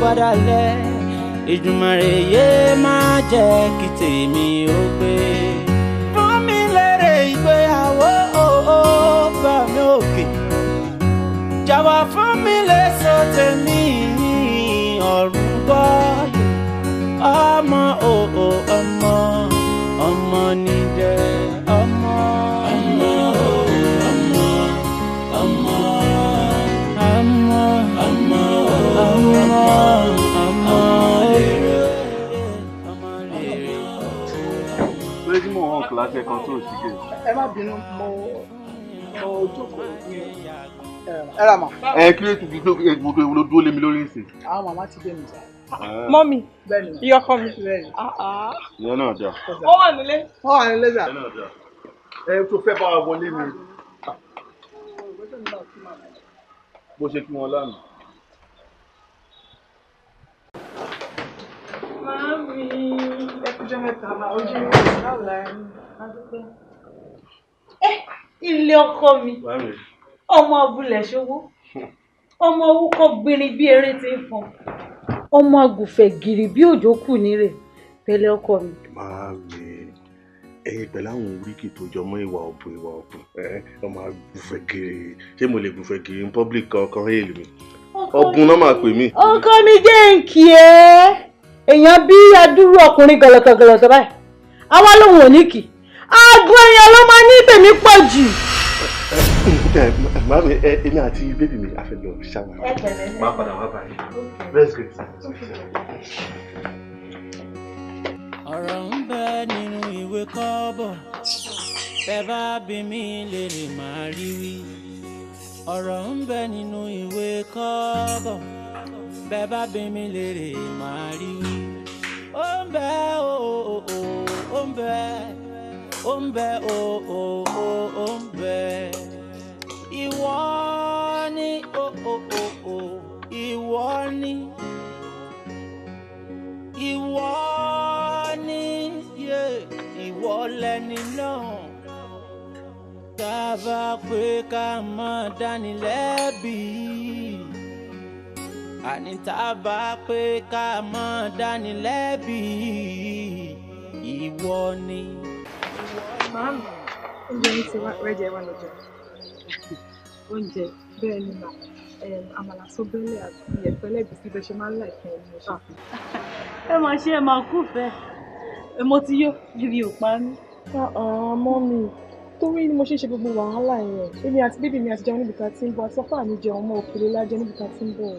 bá dalẹ̀ Èdùmàrè yé má jẹ́ kí tèmi ó gbé. Fún mi lérè ìgbéyàwó bá mi òkè. Jọ̀wọ́ fún mi léso tèmi ọ̀run gbọ́. Ọmọ ọmọ nídẹ̀ ọmọ ọmọ ọmọ ọmọ ọmọ ọmọ ọmọ lérè ọmọ lérè. Lórí tí mo hàn kíláàsì ẹ̀kan tó sì ké. Ẹ má bínú mo jókòó ní ẹ rà mà. Kí ló ti fi gbogbo ewu ló dúró lé mi lórí ìsìn? Àwọn màmá ti dé mi sá. Mọ́mì, iye ọkọ mi. Ìyẹn náà dà. Ó wà nílé. Ó wà nílé sà. Ìyẹn náà dà. Tó fẹ́ bá wa wọlé mi. Bó ṣe kí wọn lánàá. Màámi, ẹkùjọ́ mẹ́ta máa ojú mi báwo la rí? Ilé ọkọ mi, ọmọ abúlé ṣòwò, ọmọ orúkọ gbìnrín bí eré ti ń fọn, ọmọ agùnfẹ̀ gìrì bí òjò kù nírè pẹ̀lẹ́ ọkọ mi. Màámi, ẹ̀yin pẹ̀lú àwọn oríkì tó jọmọ́ ìwà ọ̀bùn ọmọ agùnfẹ̀ gìrì, ṣé mo lè gùnfẹ̀ gìrì ní public kankan hẹ́ẹ̀lì mi? Ọ̀bùn náà máa pè mí. Ọkọ mi jẹ́ nkì ẹ́ èèyàn bí adúrú ọkùnrin gọlọtọgọlọtọ báyìí àwọn lòun ò ní kì àgọ́ èèyàn ló máa ní tèmi pọ̀ jù. Màámi, èmi àti bébì mi a fẹ́ lọ ṣáwà. Máa padà wá báyìí. Let's go. Ọ̀rọ̀ ń bẹ nínú ìwé kọ́bọ̀ bẹ́ẹ̀ bá bí mi lèrè máa rí wí. Ọ̀rọ̀ ń bẹ nínú ìwé kọ́bọ̀ bẹ́ẹ̀ bá bí mi lèrè máa rí wí. Ó ń bẹ ó ń bẹ ó ń bẹ ó ń bẹ. Ìwọ ni ìwọ ni ìwọ ni ìwọ lẹni náà. Tá a bá pé ká má dáni lẹ́bi, àní tá a bá pé ká má dáni lẹ́bi, ìwọ ni. Màámi, oúnjẹ yìí ti wá rẹ́jẹ̀ wá lọ́jọ́. Oúnjẹ bẹ́ẹ̀ ni mà àmàlà sóbẹ́lẹ̀ àti ẹ̀fẹ́lẹ́ ìbísí bẹ́ẹ̀ ṣe máa ń láìpẹ́ ẹni mo ṣàfihàn. Ẹ máa ṣe ẹ máa kúfẹ́ mo ti yó ibi ò pa mí. Mọ́mì, torí ni mo ṣe ń ṣe gbogbo wàhálà yẹn. Èmi àti bíbí mi àti jẹun níbi kan tí ń bọ̀ àti ọ̀pá mi jẹun ọmọ òkèlè lájẹ níbi kan tí ń bọ̀.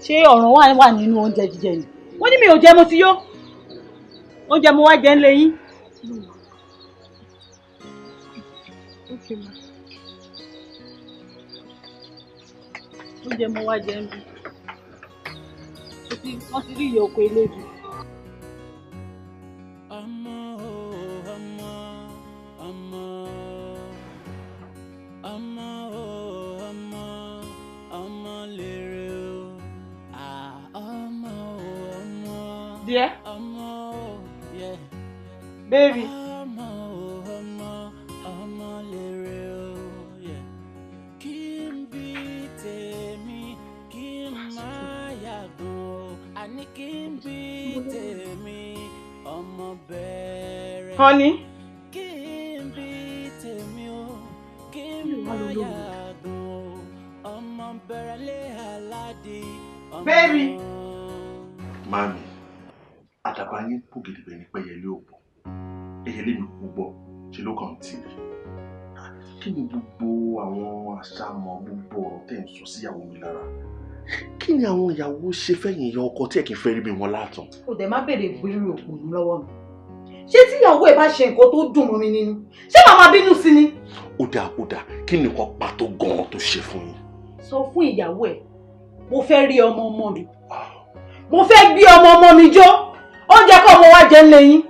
Ṣé ọ̀ràn wà nínú oúnjẹ jíjẹ ni? Wọ́n ní mi ò jẹ mo ti yó. Oúnjẹ mo wá jẹ ń lé yín. Okay, ma. Oúnjẹ mo wá jẹ ń bí. Wọ́n ti rí ìyá oko elébi. Dear, baby. Honey. Baby. Mami, àdàbà yín kò gidigbe ní pẹ́yẹlé òpó. Ẹyẹlé mi púpọ̀ ṣe ló kàn tí rí. Kí ni gbogbo àwọn àṣàmọ̀ gbogbo ọ̀rọ̀ tẹ́ ń sọ síyàwó mi lára? Kí ni àwọn ìyàwó ṣe fẹ́yìn ìyá ọkọ tí ẹ̀ kì í fẹ́ rí bí wọn látàn? Kò dẹ̀ má bèrè gbèrú òkùnrin lọ́wọ́ mi. Ṣé tí ìyàwó ẹ̀ bá ṣe nǹkan tó dùn mọ́ mi nínú? Ṣé màmá bínú sí ni? Ó dáa, kí ni nǹkan pàtó gan-an tó ṣe fún yín? Sọ fún ìyàwó ẹ̀, mo fẹ́ rí ọmọ mi. Mo fẹ́ gbé ọmọ mi jó. Oúnjẹ kọ́ mo wá jẹ ńlẹ̀ yín.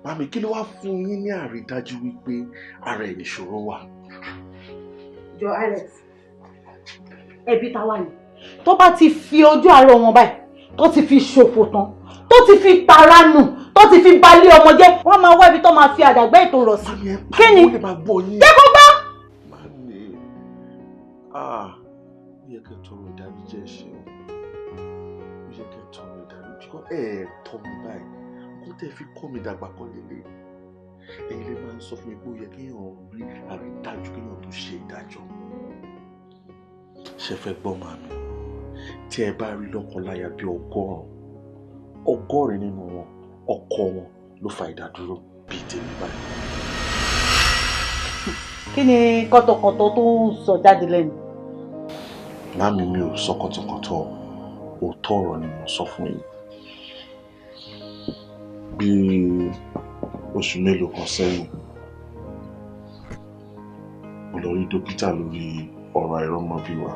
Mami, kí ló wá fún yín ní àrídájú wípé ara ẹ̀ nìṣòro wà? Jọ Alex, ẹbí ta wà ní. Tó bá ti fi ojú àárọ̀ wọn báyìí, tó ti fi ṣòfò tán, tó ti fi para nù, tó ti fi balẹ̀ ọmọ jẹ́, wọ́n máa wá ibi tó máa fi àdàgbẹ́ ètò rọ̀ sí. Kí ni? Jẹ́ kó gbọ́. Mami, yẹ kẹ́ tọrọ ìdáríjì ẹ̀ṣẹ̀ o. Ó yẹ kẹ́ tọrọ ìdáríjì because tọ́ mi báyìí. Kó tẹ́ fi kọ́ mi dàgbà kan lélẹ̀. Ẹ̀yin lè máa ń sọ fún mi pé ó yẹ kéèyàn rí àrídájú kéèyàn tó ṣe ìdájọ́. Ṣé fẹ́ gbọ́ màmí? Tí ẹ bá rí lọ́kọláya bí 100 nínú wọn, ọkọ wọn ló fa ìdádúró bíi tèmi báyìí. Kí ni kọ́tọ̀kọ́tọ̀ tó ń sọ jáde lẹ́nu? Màmí mi ò sọ kọ́tọ̀kọ́tọ̀, òótọ́ ọ̀rọ̀ ni mo sọ fún yín. Bí oṣù mélòó kan sẹ́yìn, mo lọ rí dókítà lórí ọ̀rọ̀ àìrọ́mọbí wa.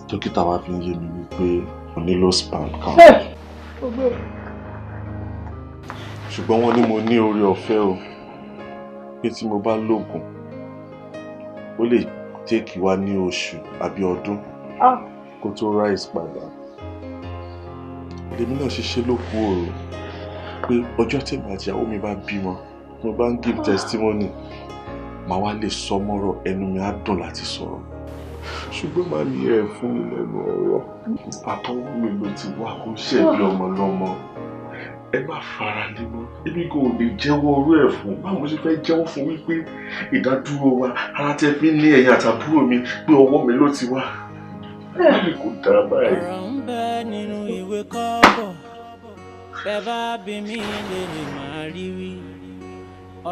Dókítà wa fi ń yé mi wípé mo nílò sperm count. Ṣùgbọ́n wọ́n ní mo ní oore ọ̀fẹ́ o, pé tí mo bá lògùn ó lè take wá ní oṣù àbí ọdún kó tó rise padà. Èmi náà ṣiṣẹ́ ló kú òru pé ọjọ́ tí màá jẹ́ omi bá bímọ, mo bá ń give testimony, màá wá lè sọ mọ́rọ̀, ẹnu mi á dùn láti sọ̀rọ̀. Ṣùgbọ́n màá ní ẹ̀ fún mi lẹ́nu ọ̀rọ̀. Àtọwọ́ mi ló ti wá kó ṣẹ̀bi ọmọ lọ́mọ. Ẹ má fara lé mọ́. Èmi kò lè jẹ́wọ́ orú ẹ̀ fún. Báwo ṣe fẹ́ jẹ́wọ́ fún wípé ìdádúró wa ara tẹ́ fi ní ẹ̀yìn àtàbúrò mi pé ọwọ́ mi ló ti wá. Èmi kò dára báyìí. Ọ̀rọ̀ ń bẹ nínú ìwé kọ́bọ̀, bẹ́ẹ̀ bá bí mi lè máa rí wí.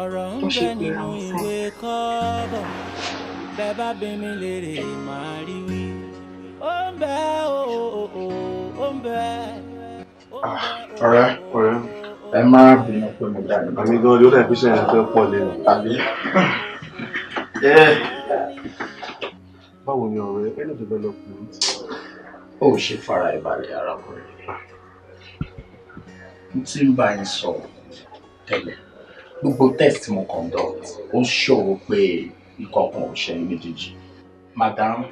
Ọ̀rọ̀ ń bẹ nínú ìwé kọ́bọ̀, bẹ́ẹ̀ bá bí mi lè máa rí wí. Ó ń bẹ ó ń bẹ. Ọ̀rẹ́, ẹ má bínú pé mo dá ní. Àmì gan-an ló dà bí sẹ́yìn fẹ́ pọ̀ lẹ́nu. Tàbí. Báwo ni ọ̀rẹ́ any development? Ó ṣe fara ìbàlẹ̀ arákùnrin. Mo ti ń bá yín sọ tẹ́lẹ̀. Gbogbo test mo conduct, ó ṣòro pé ìkọ̀kan ò ṣe méjèèjì. Madam,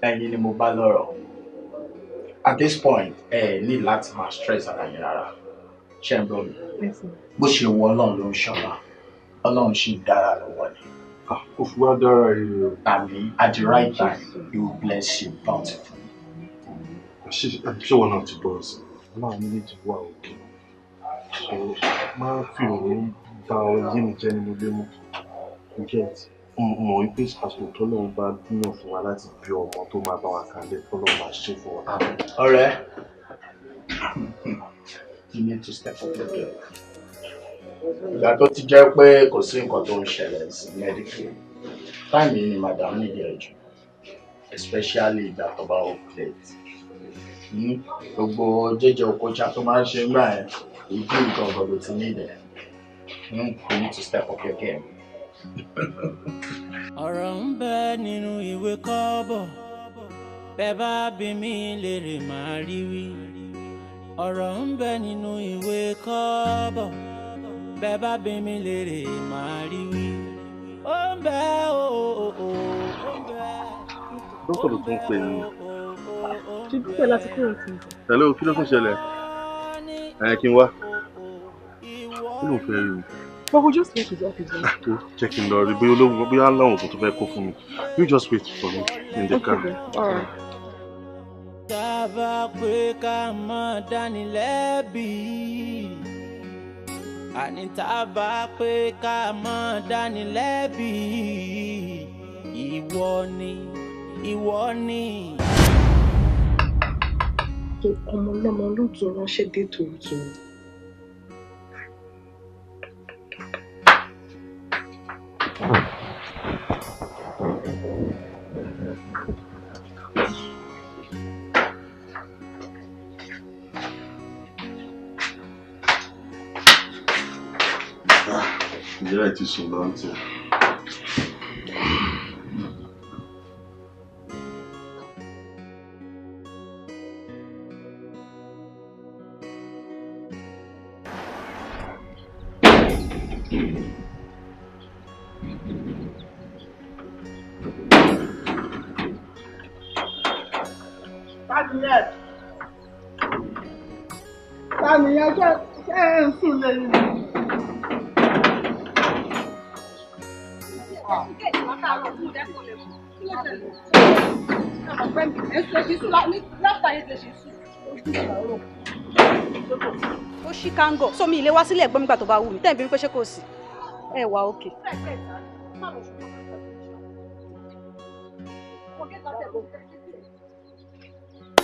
ẹ̀yin ni mo bá lọ́rọ̀. At this point, ní láti máa stress ara yín rárá. Ṣé ń gbọ́ mi? Bó ṣe wọ Ọlọ́run ló ń ṣọ́ra. Ọlọ́run ṣì dára lọ́wọ́ ni. Ó fi wá dára yìí o. Àmì at the right time, he will bless you bountifully. Ṣé wọn náà ti bọ́ ọ̀sẹ̀? Máa ní méjì wà òkè. So máa fi òun bá ọ yé mi jẹ́ nínú ilé mú. Get mọ̀ wípé àsìkò tó lọ́run bá dúnyàn fún wa láti bí ọmọ tó máa bá wa kalẹ̀ tó lọ́run máa ṣe fún wa. Ọ̀rẹ́, you need to step up your game. Ìgbà tó ti jẹ́ pé kò sí nǹkan tó ń ṣẹlẹ̀ sí medically, táìmì ni madam nídìí ẹ̀ jù, especially ìgbà tó bá ó plate. Gbogbo jẹ́jẹ́ okocha tó máa ń ṣe gbà ẹ̀, èyí tí nǹkan ọ̀gọ̀dọ̀ ti ní ìdẹ̀. You need to step up your game. Ọ̀rọ̀ ń bẹ nínú ìwé kọ́bọ̀, bẹ́ẹ̀ bá bí mi lè máa rí wí. Ọ̀rọ̀ ń bẹ nínú ìwé kọ́bọ̀, bẹ́ẹ̀ bá bí mi lè máa rí wí. Ó ń bẹ ó ń bẹ. Dókítà ló tún pè mí. Ṣé dúpẹ́ láti kúrò sí? Hello, kí ló tún ṣẹlẹ̀? Kí n wá. Kí ló ń fẹ́ rí mi? But we'll just wait his office now. Jẹ́ kí n lọ rí bóyá olóhùn bóyá láwọn òkú tó fẹ́ kó fún mi. You just wait for me in the car. Alright. Tá a bá pé ká má dání lẹ́bi, àní tá a bá pé ká má dání lẹ́bi, ìwọ ni. Ọmọ ọlọ́mọ ló tún ránṣẹ́ dé tòótọ́. Ìyá ẹ̀ ti sùn láǹtì. Tàníyàn ṣe ń sùn lẹ́yìn. Ó ṣí kángọ̀ sómi ilé wá sílẹ̀ ẹ̀gbọ́n mi gbà tó bá wù mí tẹ́ ẹ̀ bí mi pé ṣé kò sí ẹ wà òkè.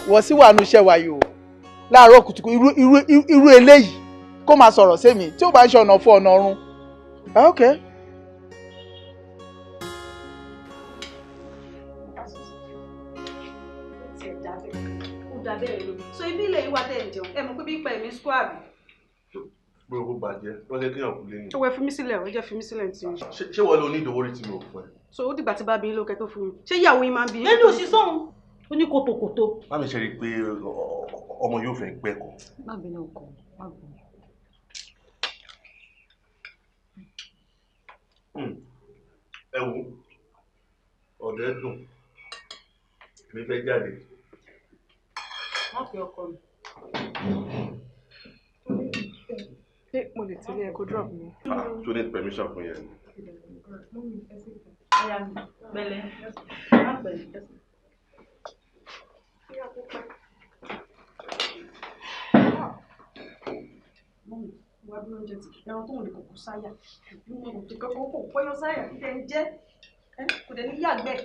wọ́n sì wà nù iṣẹ́ wa yìí o láàárọ̀ kùtùkù irú eléyìí kó máa sọ̀rọ̀ sí mi tí ó bá ń ṣe ọ̀nà fún ọ̀nà ọ̀run. Okay. So ibi ilé yìí wá tẹ̀ ń jẹun ẹ mọ̀ pé bí pẹ̀ mí square àbí. gbogbo bàjẹ́ wọ́n lé kéèyàn kú lé ní. ó wẹ fi mí sílẹ̀ ó jẹ́ fi mí sílẹ̀ tí. ṣé wọ́n lo ní ìdòwórí tí mi ò fún ẹ. So ó dìgbà tí bá bí lókè tó fún mi ṣé ìyàwó yín máa ń bí. lẹ́nu òṣìṣẹ́ òun ó ní kòtòkòtò. má mi ṣe rí i pé ọmọ yóò fẹ́ gbẹ́ kọ. má bínú ọkọ má bínú. ẹ wo ọ̀dẹ́ dùn mi fẹ́ jáde. má fi ọkọ mi. ṣé mo lè tẹ̀lé ẹ kó drop mi. tó ní permission fún yẹn. aya mi pẹ̀lẹ́ má pẹ̀lẹ́. wà á bí oúnjẹ tí ẹran tó ń lè kókó sáyà kókó kò pẹ́yọ sáyà kí tẹ́ ń jẹ́ kò dẹ̀ ní yàgbẹ́.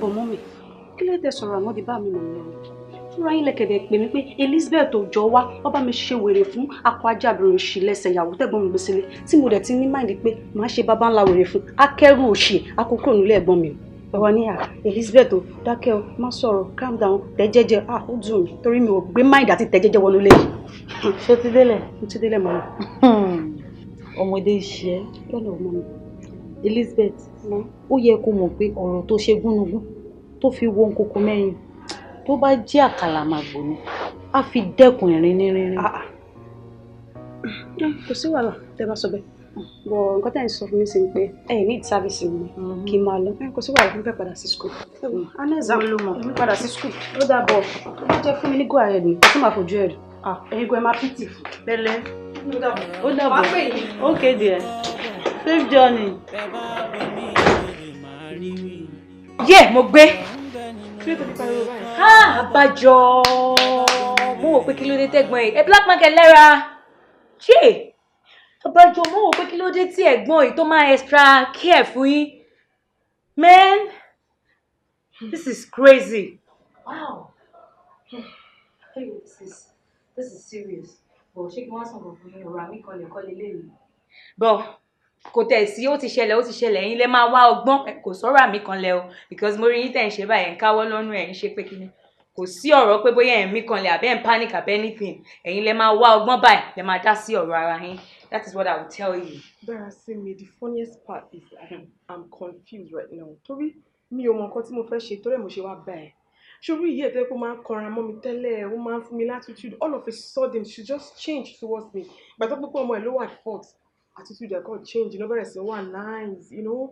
bọ̀ mọ́ mi kí ló dé sọ̀rọ̀ àmọ́ di bá mi mọ̀ mi lẹ́nu fúnra yín lẹ́kẹ̀dẹ̀ pè mí pé Elizabeth ò jọ wá wọ́n bá mi ṣe wèrè fún akọ ajábìrin òṣì lẹ́sẹ̀ ìyàwó tẹ̀gbọ́n mi gbé sílé tí mo dẹ̀ ti ní máìlì pé màá ṣe bàbá ńlá wèrè fún akẹ́rù òṣì akókò nílé ẹ̀gbọ́n mi bàbá ní Elizabeth ò dákẹ́ o má sọ̀rọ̀ calm down tẹ́ jẹ́jẹ́ ó dùn mí torí mi ò gbé máìlì àti tẹ́ jẹ́jẹ́ wọnú lẹ́yìn. ṣé o ti délẹ̀? mo ti délẹ̀ mọ́ mi. ọmọdé ṣe é lọ́nà ọmọ mi. Elizabeth ó yẹ kó mọ̀ pé ọ̀rọ̀ tó ṣe gúnugún tó fi wo nkoko mẹ́rin tó bá jẹ́ àkàlàmàgbò ni á fi dẹ́kun ìrìn ní rínrín. kò sí wàhálà tẹ́ bá sọ bẹ́ẹ̀ bọ̀ nǹkan tẹ́ ẹ̀ ń sọ fún mi sí pé ẹ̀ ní ìsáfìsì mi kí n máa lọ kò sí wàhálà fún fẹ́ padà sí school. anẹ́sà mi padà sí school ó dàbọ̀ tó bá jẹ́ fún mi ní go ahead mi kò sí máa fojú ẹ̀ ẹ̀yin gan ẹ máa pìtì fún. pẹ̀lẹ́ ó dàbọ̀ ó kéde ẹ̀ safe journey. yé mo gbé àbájọ mo wò pé kí ló dé tẹ́gbọ́n yìí black market lẹ́ra ṣé àbájọ mo wò pé kí ló dé tí ẹ̀gbọ́n yìí tó máa extra care fún yín man this is crazy. Wow. Hey, this is serious. But ṣé kí wọ́n sọ̀rọ̀ fún yín ọ̀rọ̀ àmì kan lè kọ́ lélẹ̀ yìí. bọ́ kò tẹ̀ sí ó ti ṣẹlẹ̀ ẹ̀yin lẹ máa wá ọgbọ́n kò sọ̀rọ̀ àmì kan lẹ o because mo rí yín tẹ̀ ń ṣe báyìí ń káwọ́ lọ́rùn ẹ̀ ń ṣe pé kíni kò sí ọ̀rọ̀ pé bóyá ẹ̀mí kan lẹ àbẹ́ ń panic àbẹ́ anything ẹ̀yin lẹ máa wá ọgbọ́n báyìí lẹ máa dá sí ọ̀rọ̀ ara yín that is what I will tell you. Bẹ́ẹ̀ sí mi the funniest part is I'm confused right now torí mi ò mọ nǹkan tí mo fẹ́ ṣe torí mo ṣe wá báyìí ṣorí yìí ẹ̀tẹ́ kó máa ń kanra mọ́ mi tẹ́lẹ̀ ó máa ń fún mi latitude all of a sudden she just changed towards me gbàtọ́ pípọ́ ọmọ ẹ̀ ló wà at fault attitude ẹ̀ kàn change bẹ̀rẹ̀ sí wà nice you know.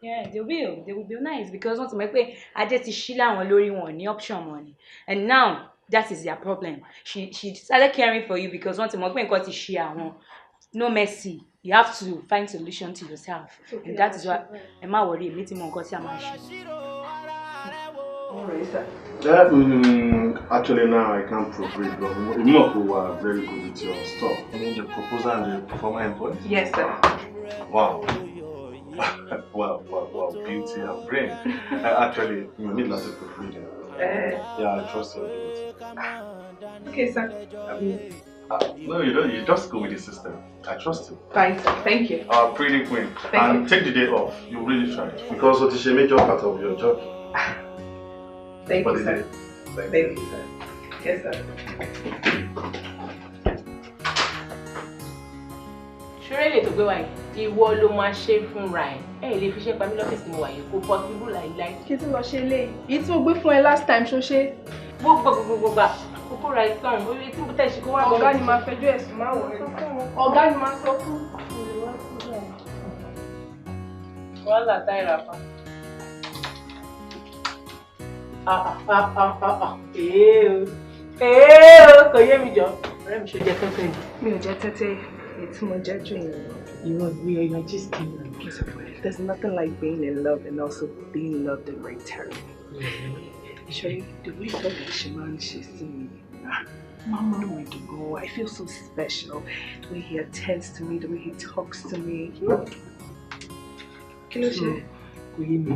Yeah, they will be nice because wọ́n ti mọ̀ pé ajé ti ṣí láwọn lórí wọn ní option wọn ni and now that is their problem she started caring for you because wọ́n ti mọ̀ pé nǹkan ti ṣe àwọn no mercy. You have to find solution to yourself. And that is what I'm not worried. Meeting on Gosia Actually, now I can't proofread, but you are very good with your stuff. I mean, the proposal and the performer input? Yes, sir. Wow. wow, beauty and brain. Actually, you need not to proofread it. Yeah, I trust your ability. Okay, sir. No, you don't. You just go with the system. I trust you. Fine, sir. Thank you. Pretty queen. Thank you. Take the day off. You really try. Because it is a major part of your job. Thank you, sir. Thank you, sir. Yes, sir. Ṣúrẹ́ lè tó gbé wáyé, ìwọ ló máa ṣe fúnra ẹ̀. Ẹ lè fi ṣe pamí lọ́fíìsì mo wáyé kó possible láìláì. Kí tí lọ ṣe lé? Èyí tí mo gbé fún ẹ last time ṣó ṣe? Gbogbo kókó ra ìtàn, orí tí mo tẹ̀sí kó wá bọ̀. Ọ̀gá ni máa fẹjọ́ ẹ̀sùn máa wọ̀ ẹ́. Ọ̀gá ni máa sọ fún. Wàhálà táìrà pa. Kò yé mi jọ. Ọ̀rẹ́ mi ṣe jẹ tẹ́tẹ́ ni. Mi ò jẹ tẹ́tẹ́, èyí tí mo jẹ́ jù yẹn. You're just kidding. There's nothing like being in love and also being loved in return. Actually, the way God man she see me, Mama know me to go. I feel so special. The way he attends to me, the way he talks to me. Kí ló ṣe? Kò yé mi.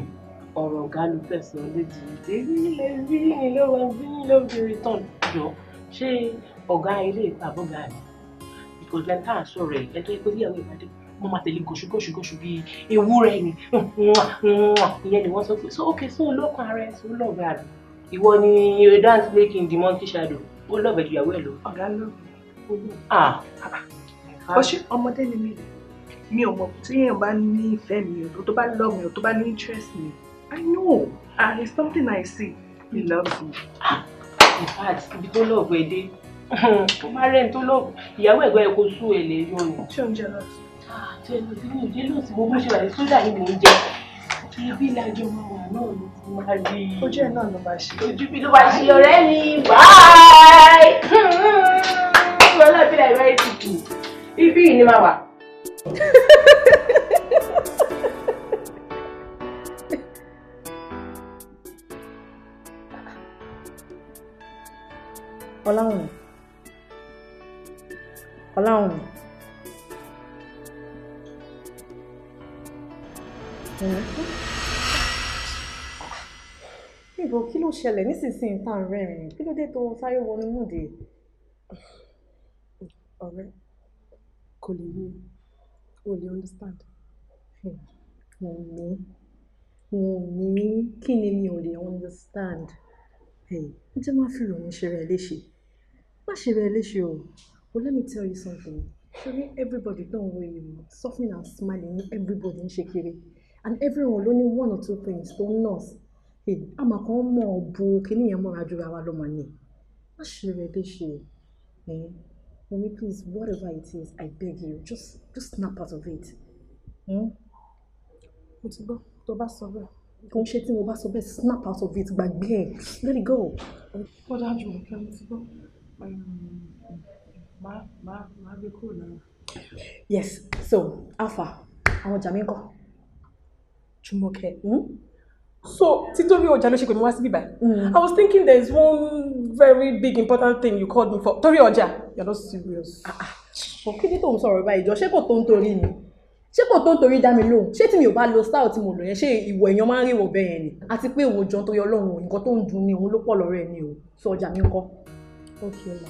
Ọ̀rọ̀ ọ̀gá ló fẹ̀sán létí. Èmi love the return. Jọ, ṣé ọ̀gá ilé ìpàbọ̀gá mi? Because when time sọ̀rọ̀ ẹ̀ ẹ̀tọ́ ìpè ìyàwó ìpàdé, mo máa tẹ̀lé gòṣùgòṣù bíi ewúrẹ́ ni. Ìyẹn ni wọ́n sọ pé, so okay, so lọ́kàn ara ẹ̀ so lọ́ọ̀gá rẹ̀. Ìwọ ni you dance making the monkey shadow. Ó lọ́ọ̀bẹ̀ ju ìyàwó ẹ̀ lọ. Ọ̀gá ló. Ọṣù ọmọdé ni mi ò mọ̀ tí èèyàn bá ní ìfẹ́ mi o tó bá love mi o tó bá ní interest mi. I know. It's something I see. He loves me. In fact, ibi tó lọ́ọ̀bù ẹ̀ dé. Ó máa rẹ̀ ń tó lọ́ọ̀bù. Ìyàwó ẹ̀gbọ́n ẹ̀ kò sú ẹ̀ lè yọ ni. Ṣé o ń jealous? Jealous mi ò jealous mo bó ṣe wà ní sójà ni mò ń jẹ. Ibi ìlàjọ máa wà náà ló ti máa rí. Ojú ẹ̀ náà ló bá ṣe. Ojú bí ló bá ṣe ọ̀rẹ́ mi. Bye! Wọ́n lábí láì bá ìtìtì. Ibi yìí ni máa wà. Ọláwùn. Níbo kí ló ṣẹlẹ̀ nísinsìnyí tá à ń rẹ́rìn-ín? Kí ló dé tó sáré wọnú múdè? Ọ̀rẹ́, kò lè yé o lè understand. Wùnmí, kí ni mi ò lè understand? Ǹjẹ́ má fi ìròyìn ṣe rẹ̀ léṣe? Má ṣe rẹ̀ léṣe o. But let me tell you something. Surely everybody don't worry you. Suffering and smiling, everybody ń ṣe kiri. And everyone only one or two things tó ń nurse. Àmọ́ kan mọ̀ bu kíní yẹn mọ́ra jura wa lọ́mọ ni. Má ṣe rẹ̀ léṣe. Wùnmí, please, whatever it is, I beg you, just snap out of it. Mo ti gbọ́, tó bá sọ bẹ́ẹ̀. Kò ń ṣe tí mo bá sọ bẹ́ẹ̀, snap out of it, gbàgbé ẹ̀, let it go. Ó dájú mo fẹ́ mo ti gbọ́. Máa gbé kúrò náà. Yes, so Alpha, àwọn ọjà mi ń kọ́. Jùmọ̀kẹ́. So, títorí ọjà ló ṣe pé mo wá sí bíbá. I was thinking there's one very big important thing you called me for. Torí ọjà, you're not serious. Kí ni tó ń sọ̀rọ̀ báyìí jọ? Ṣé kò tó ń torí ni? Ṣé kò tó ń torí dá mi lóhùn? Ṣé tí mi ò bá lo style tí mo lò yẹn, ṣé ìwọ èèyàn máa ń rí ìwọ bẹ́ẹ̀ yẹn ni? Àti pé ìwọ jọ nítorí Ọlọ́run nǹkan tó ń dùn ni òun ló pọ̀ lọ́rọ̀ ẹ̀ ni o. So ọjà mi ń kọ́. Okay ma.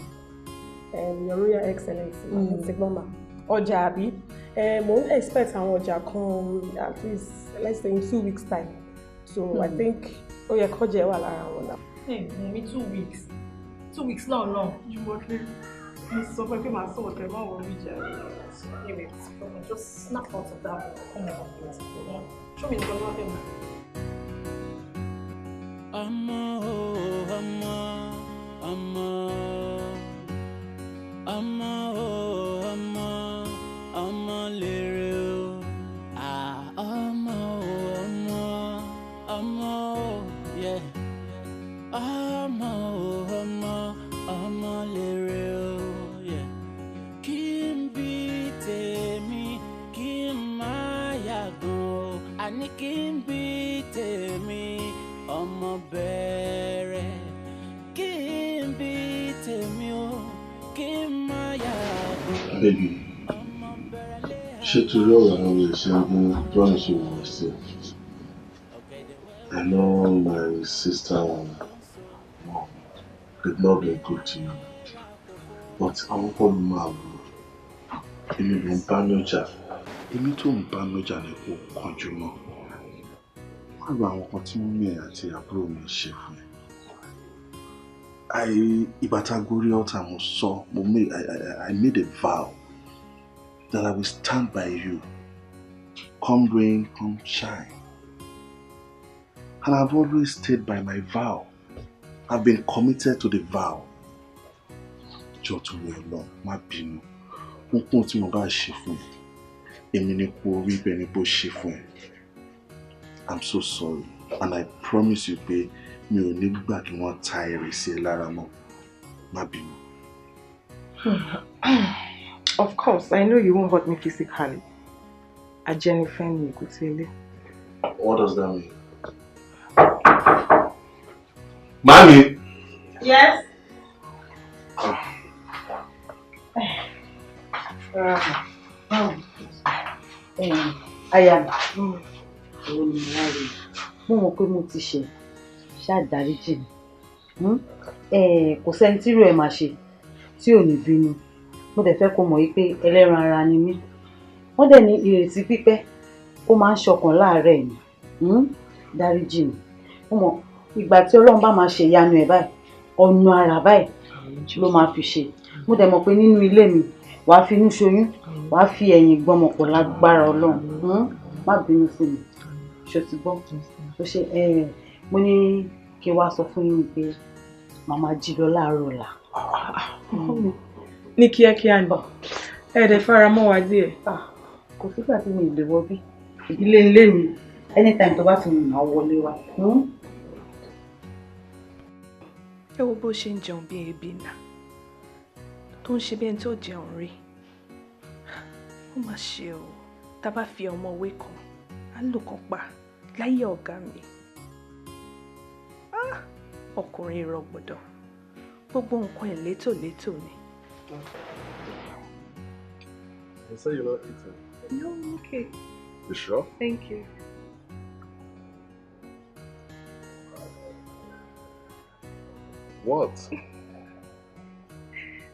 Your Royal Excellency, ti gbọ́ ma. Ọjà àbí? Mo ń expect àwọn ọjà kan at least let's say in 2 weeks time. So I think ó yẹ kó jẹ́ wà lára wọn náà. Mi 2 weeks. 2 weeks long. Jùmọ̀kẹ́, mo sọ fún ẹ pé màá sọ ọ̀tẹ̀ máa wọ orí ìjà rẹ̀. Anyway, just snap out of that. Come on, show me the color. àní kí n bí tèmi ọmọ bẹ̀rẹ̀ kí n bí tèmi o kí n má yàgò. Baby, ṣé torí ọ̀rọ̀ àwọn ìṣẹ́gun John ṣe wọ̀ sí? I know my sister and mom did not be good to you, but àwọn kọ́ ló máa wù èmi ló ń bá lọ́jà èmi tó ń bá lọ́jà ni kò kánjú mọ́ wá gba àwọn kan tí mọ́mí àti àbúrò mi ṣe fún mi. Ìgbà tá a gorí ọ̀tá mo sọ I made a vow that I will stand by you come rain come shine. And I've always stayed by my vow. I've been committed to the vow. Jọ̀ọ́ torí Ọlọ́run, má bínú. Ohun tí mo bá ṣe fún ẹ, èmi ni kò rí bẹ́ẹ̀ ni bó ṣe fún ẹ. I'm so sorry, and I promise you pé mi ò ní gbà kí wọ́n ta èrè sí ẹ lára mọ́. Má bínú. Of course, I know you won't hurt me physically. Ajẹ́nifẹ́ ni ìkútẹ́lẹ̀. What does that mean? Mommy! Yes? Aya mi, mo mọ̀ pé mo ti ṣe ṣáàdáríjì mi. Kò sẹ́ni tí irú ẹ̀ máa ṣe tí ò ní bínú. Mo dẹ̀ fẹ́ kó mọ̀ wípé ẹlẹ́ran ara ni mí. Wọ́n dẹ̀ ní ìrètí pípẹ́ ó máa ń ṣọkàn láàárẹ̀ ni. Dáríjì mi. Mo mọ̀ ìgbà tí Ọlọ́run bá máa ṣe ìyanu ẹ̀ báyìí ọ̀nà ara báyìí ló máa fi ṣe. Mo dẹ̀ mọ̀ pé nínú ilé mi wàá fi inú ṣoyún wàá fi ẹ̀yìn gbọ́mọpọ̀ lágbára Ọlọ́run. Má bínú sí mi ṣó ti gbọ́ ó ṣe mo ní kí wàá sọ fún yín pé màmá jí lọ láàárọ̀ ọ̀la. Ní kíákíá ni ẹ̀ẹ́dẹ̀ fara mọ́ wa díẹ̀. Kò sígbà tí mi ò lè wọ bí ilé mi anytime tó bá ti mú màá wọlé wa. Ẹ wo bó ṣe ń jẹun bí ebi náà tó ń ṣe bí ẹni tó jẹun rí. Ó mà ṣe o, tá a bá fi ọmọ òwe kan á lò kan pa láyé ọ̀gá mi. Ọkùnrin rọgbọdọ gbogbo nǹkan ẹ̀ létòlétò ni. You say you're not eating? No, I'm okay. You sure? Thank you. What?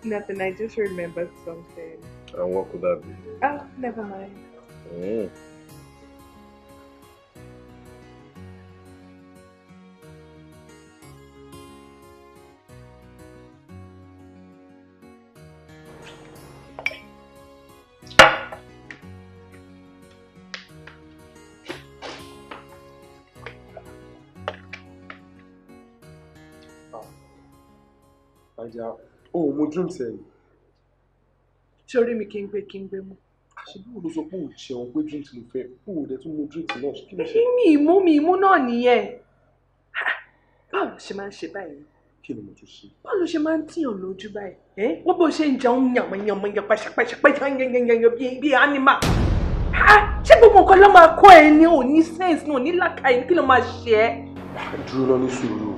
Nothing, I just remembered something. And what could that be? Oh, never mind. Oh, mo drink say. Ṣorí mi kí n gbé mú. Ṣé bí o lọ sọ pé o jẹun pé drink mo fẹ́? O dẹ̀ tún mo drink náà kí ló ṣe? Mi ìmú náà nìyẹn. Báwo ló ṣe máa ń ṣe báyìí? Kí ni mo tún ṣe? Báwo ló ṣe máa ń tíyàn lójú báyìí? Wọ́n bó ṣe ń jẹun yànmọ̀yànmọ̀ pàṣàpàṣàpàṣà bí animal. Ṣé gbogbo nǹkan ló máa kọ́ ẹ ní òní sense ní òní làkàyè kí ló máa ṣe ẹ́? Dúró lọ ní sùúrù,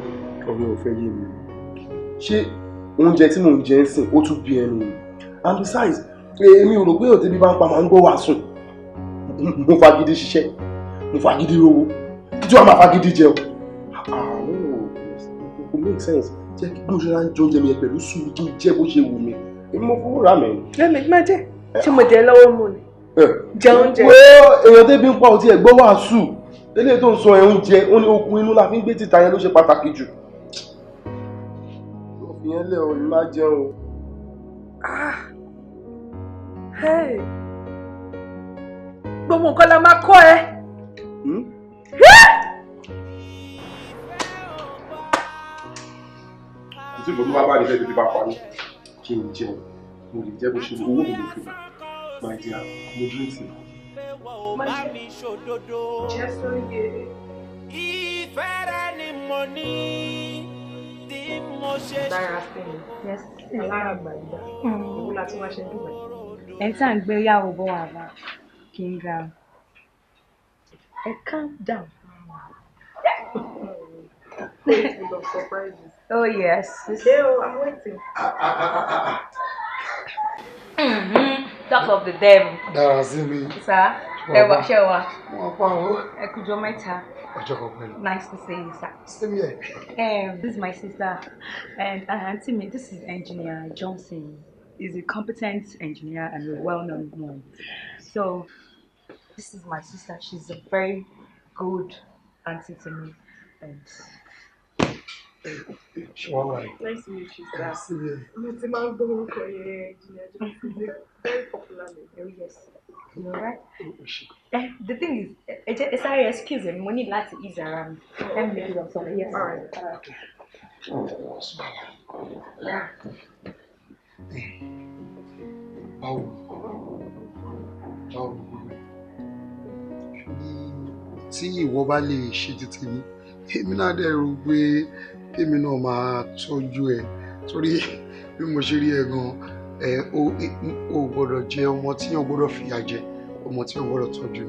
ọ̀rẹ́ ò fẹ́ yé mi. Ṣé oúnjẹ tí mò ń jẹ ń sìn ó tún bí ẹnu ni? And besides, èmi ò rò pé òtẹ́bí bá ń pa máa ń gbọ́ wá sùn. Mo fagídí ṣiṣẹ́, mo fagídí rówó, kí tí wàá máa fagídí jẹun. Kò make sense. Jẹ́ kí bí mo ṣe máa ń jẹ oúnjẹ mi yẹn pẹ̀lú sùúrù kí n jẹ́ bó ṣe wù mí. Èmi mo fowó rà mí. Lẹ́mi má jẹ́, ṣé mo jẹ lọ́wọ́ mu ni? Jẹun jẹ. Wo èèyàn tẹ́bí ń pa òtí ẹ̀ gbọ́ wá sùn. Eléyìí tó ń sọ ẹ̀ oúnjẹ, ó ní okun inú la fi ń gbé títa yẹn ló ṣe pàtàkì jù. Ìyẹn lè o, má jẹun o. Gbogbo nǹkan la máa kọ́ ẹ. Kò sí ìbòmí bá nílẹ̀ títí bá parí. Kí n jẹun, mo lè jẹ́ bó ṣe owó mi lè fi. Máa jẹ mo dúró sí i. Jẹ́ sórí gèrè. Ìfẹ́ rẹ ni mo ní tí mo ṣe. Lára fẹ́mi. Lára gbàgbà. Òun láti wá ṣe dùgbà. Ẹ tí à ń gbé yàwó bọ́ wà bá kí n ga. Calm down. Please, full of surprises. Oh yes. Okay, I'm waiting. Talk of the devil. Darazimi. Sir. Shewa. Nice to see you, sir. Same here. This is my sister, and Auntie me. This is Engineer Johnson. He's a competent engineer and a well-known one. So, this is my sister. She's a very good auntie to me. And Nice to meet you, sir. Engineer Johnson. Very popular name. Oh yes. You know, right? The thing is, sorry, excuse me. We need to ease around. Let me make it up. Sorry. Yes. All right. Yeah. Báwo tí ìwọ bá lè ṣe títí mi èmi náà dẹ̀ rò pé èmi náà máa tọ́jú ẹ torí bí mo ṣe rí ẹ gan o gbọ́dọ̀ jẹ́ ọmọ tí yàn gbọ́dọ̀ fìyà jẹ ọmọ tí yàn gbọ́dọ̀ tọ́jú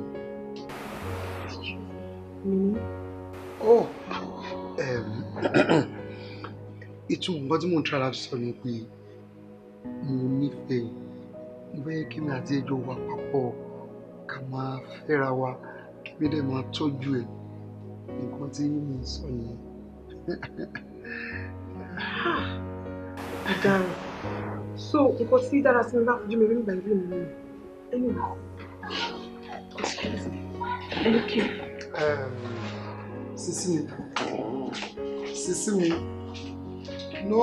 ni. Ìtumọ̀ nǹkan tí mò ń try láti sọ ni pé mo nífẹ̀ẹ́ mo fẹ́ kí mi àti ẹjọ́ wà papọ̀ ká máa fẹ́ra wa kí mi dẹ̀ máa tọ́jú ẹ̀ nǹkan tí mo ń sọ nìyẹn. Darn. So, nǹkan tí dára sí mi bá fojú mi rí nígbà ìlú mi nìyẹn. Anyway. Thank you. Sisi mi. No.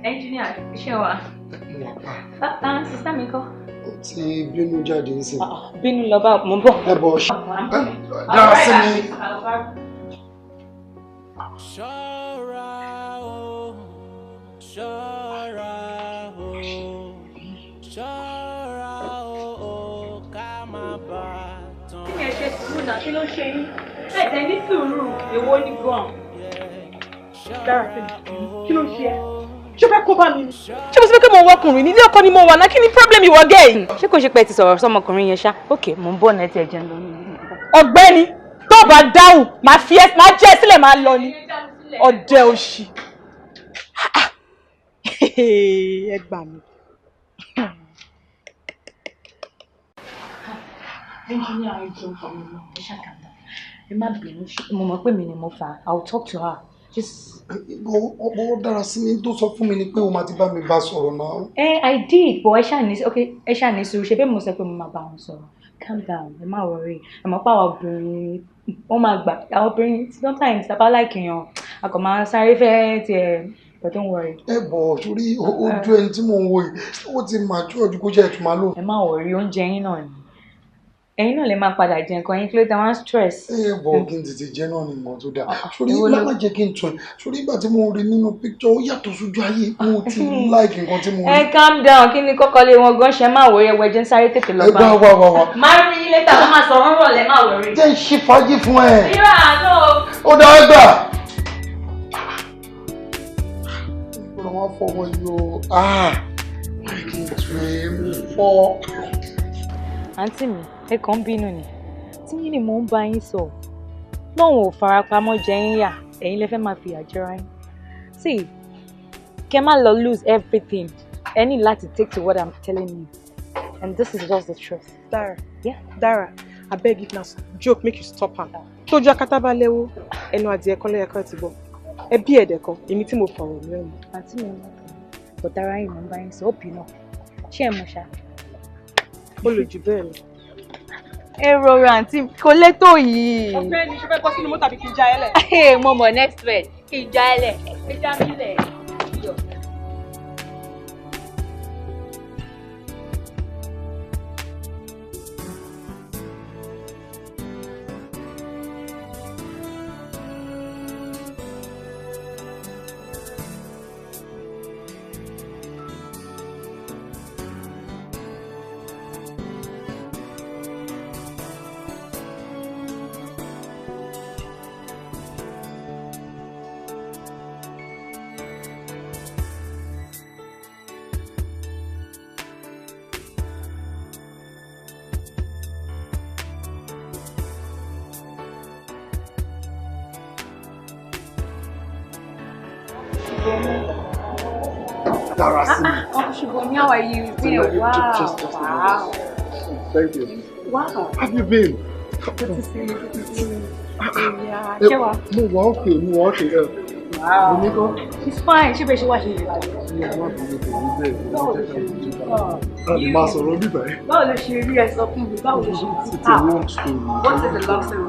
Engineer, Shewa. Sister mi kọ́. Ti bínú jáde nísìn. Bínú lọ bá mo bọ̀. Ẹ bọ̀ dára sí mi. Ṣọ́ra o, ṣọ́ra o, ṣọ́ra o, ká má bà tán. Kí ni ẹ ṣe sùúrù náà? Kí ló ṣe yín? Ẹ̀jẹ̀ ní sùúrù, èwo ni gan? Dára sí mi. Kí ló ṣe ẹ́? Ṣé fẹ́ kó bá mi? Ṣé mo sọ pé mo wọ ọkùnrin nílé ọkọ ni mo wà náà kí ni problem ìwọ gẹ́yìn? Ṣé kò ṣe pé ẹ ti sọ̀rọ̀ sọmọkùnrin yẹn ṣá? Ok, mò ń bọ̀ náà tí ẹ jẹun lọ. Ọ̀gbẹ́ni tó bá dáhùn máa jẹ́ sílẹ̀ máa lọ ni ọdẹ òṣì. Ẹ gbà mí. Engineer, I don't know. Ẹ má bínú, mo mọ̀ pé mi ni mo fà. I will talk to her. Ọ̀pọ̀ dára sí mi tó sọ fún mi ni pé o máa ti bá mi bá sọ̀rọ̀ náà. I did, but ẹ ṣáà ní sùúrù ṣe bẹ́ẹ̀ mo sọ pé mo máa bá wọn sọ̀rọ̀. Calm down, ẹ má worry. Ẹ mọ̀ pé àwọn obìnrin wọ́n máa gbà àwọn obìnrin sometimes tàbá láìkèèyàn a kò máa sáré fẹ́ tiẹ̀ but don't worry. Ẹ bọ̀ torí ojú ẹni tí mò ń wo yìí ó ti mature ojú kó jẹ́ ìtumọ̀ lò. Ẹ má worry, oúnjẹ yín náà ni. Ẹ̀yin náà lè máa padà jẹ nǹkan yín kí ló dé wọ́n stress. Bọ̀ kí n tètè jẹ́ náà ni ìmọ̀ tó dáa. Sori má jẹ́ kí n tún ẹ̀. Sori ìgbà tí mo rí nínú picture ó yàtọ̀ sójú ayé mo ti like nǹkan tí mo rí. Calm down, kí ni kọ́kọ́ lé wọn gan ṣe máa wòye ẹwẹ́ jẹ́ ń sáré tètè lọ bá. Wá. Máa rí ilé tàbí máa sọ̀rọ̀ ń rọ̀lẹ́ máa wọ̀rí. Jẹ́ ṣe fàájì fún ẹ. Rírà àná. Ó dáa gbà. Ìgbọ́dọ̀ wá fọwọ́ yìí o. Kí n tún ẹ fọ́. Àǹtí mi, ẹ kàn ń bínú ni. Tí yín ni mò ń bá yín sọ. Lọ́hùn ò farapamọ́ jẹ yín yà, ẹ̀yin lẹ fẹ́ máa fìyà jẹra yín. See, kẹ́ má lọ lose everything. Ẹ ní láti take to what I'm telling you. And this is just the truth. Dara. Yeah? Dara, I beg you now, joke make you stop am. Tójú akátá bá léwu, ẹnu adìẹ kan lẹ́yìn kan ti bọ̀. Ẹbí ẹ̀dẹ̀ kan, èmi tí mo fọ̀rọ̀ lẹ́nu. Àǹtí mi mọ̀ kò dára yìí mò ń bá yín sọ, ó bì náà. Ṣé ẹ mọ̀ ṣá? Ó lè jù bẹ́ẹ̀ lọ. Ẹ rọra àǹtí kò lè tó yìí. Ọ̀gbẹ́ni ṣe fẹ́ bọ́ sínú mọ́tò àbí kí n já ẹ lẹ̀? Mo mọ̀ next week kí n já ẹ lẹ̀. Ẹ já mi lẹ̀. Uncle Shibomi, how are you? Wow. Wow. Thank you. Wow. How have you been? Good to see you. Good to see you. Yeah. No, we're okay. Wow. It's fine. She be watching you. Báwo ló ṣe rí ẹ sọ fún mi? Báwo ló ṣe rí? It's a long story. What is the long story?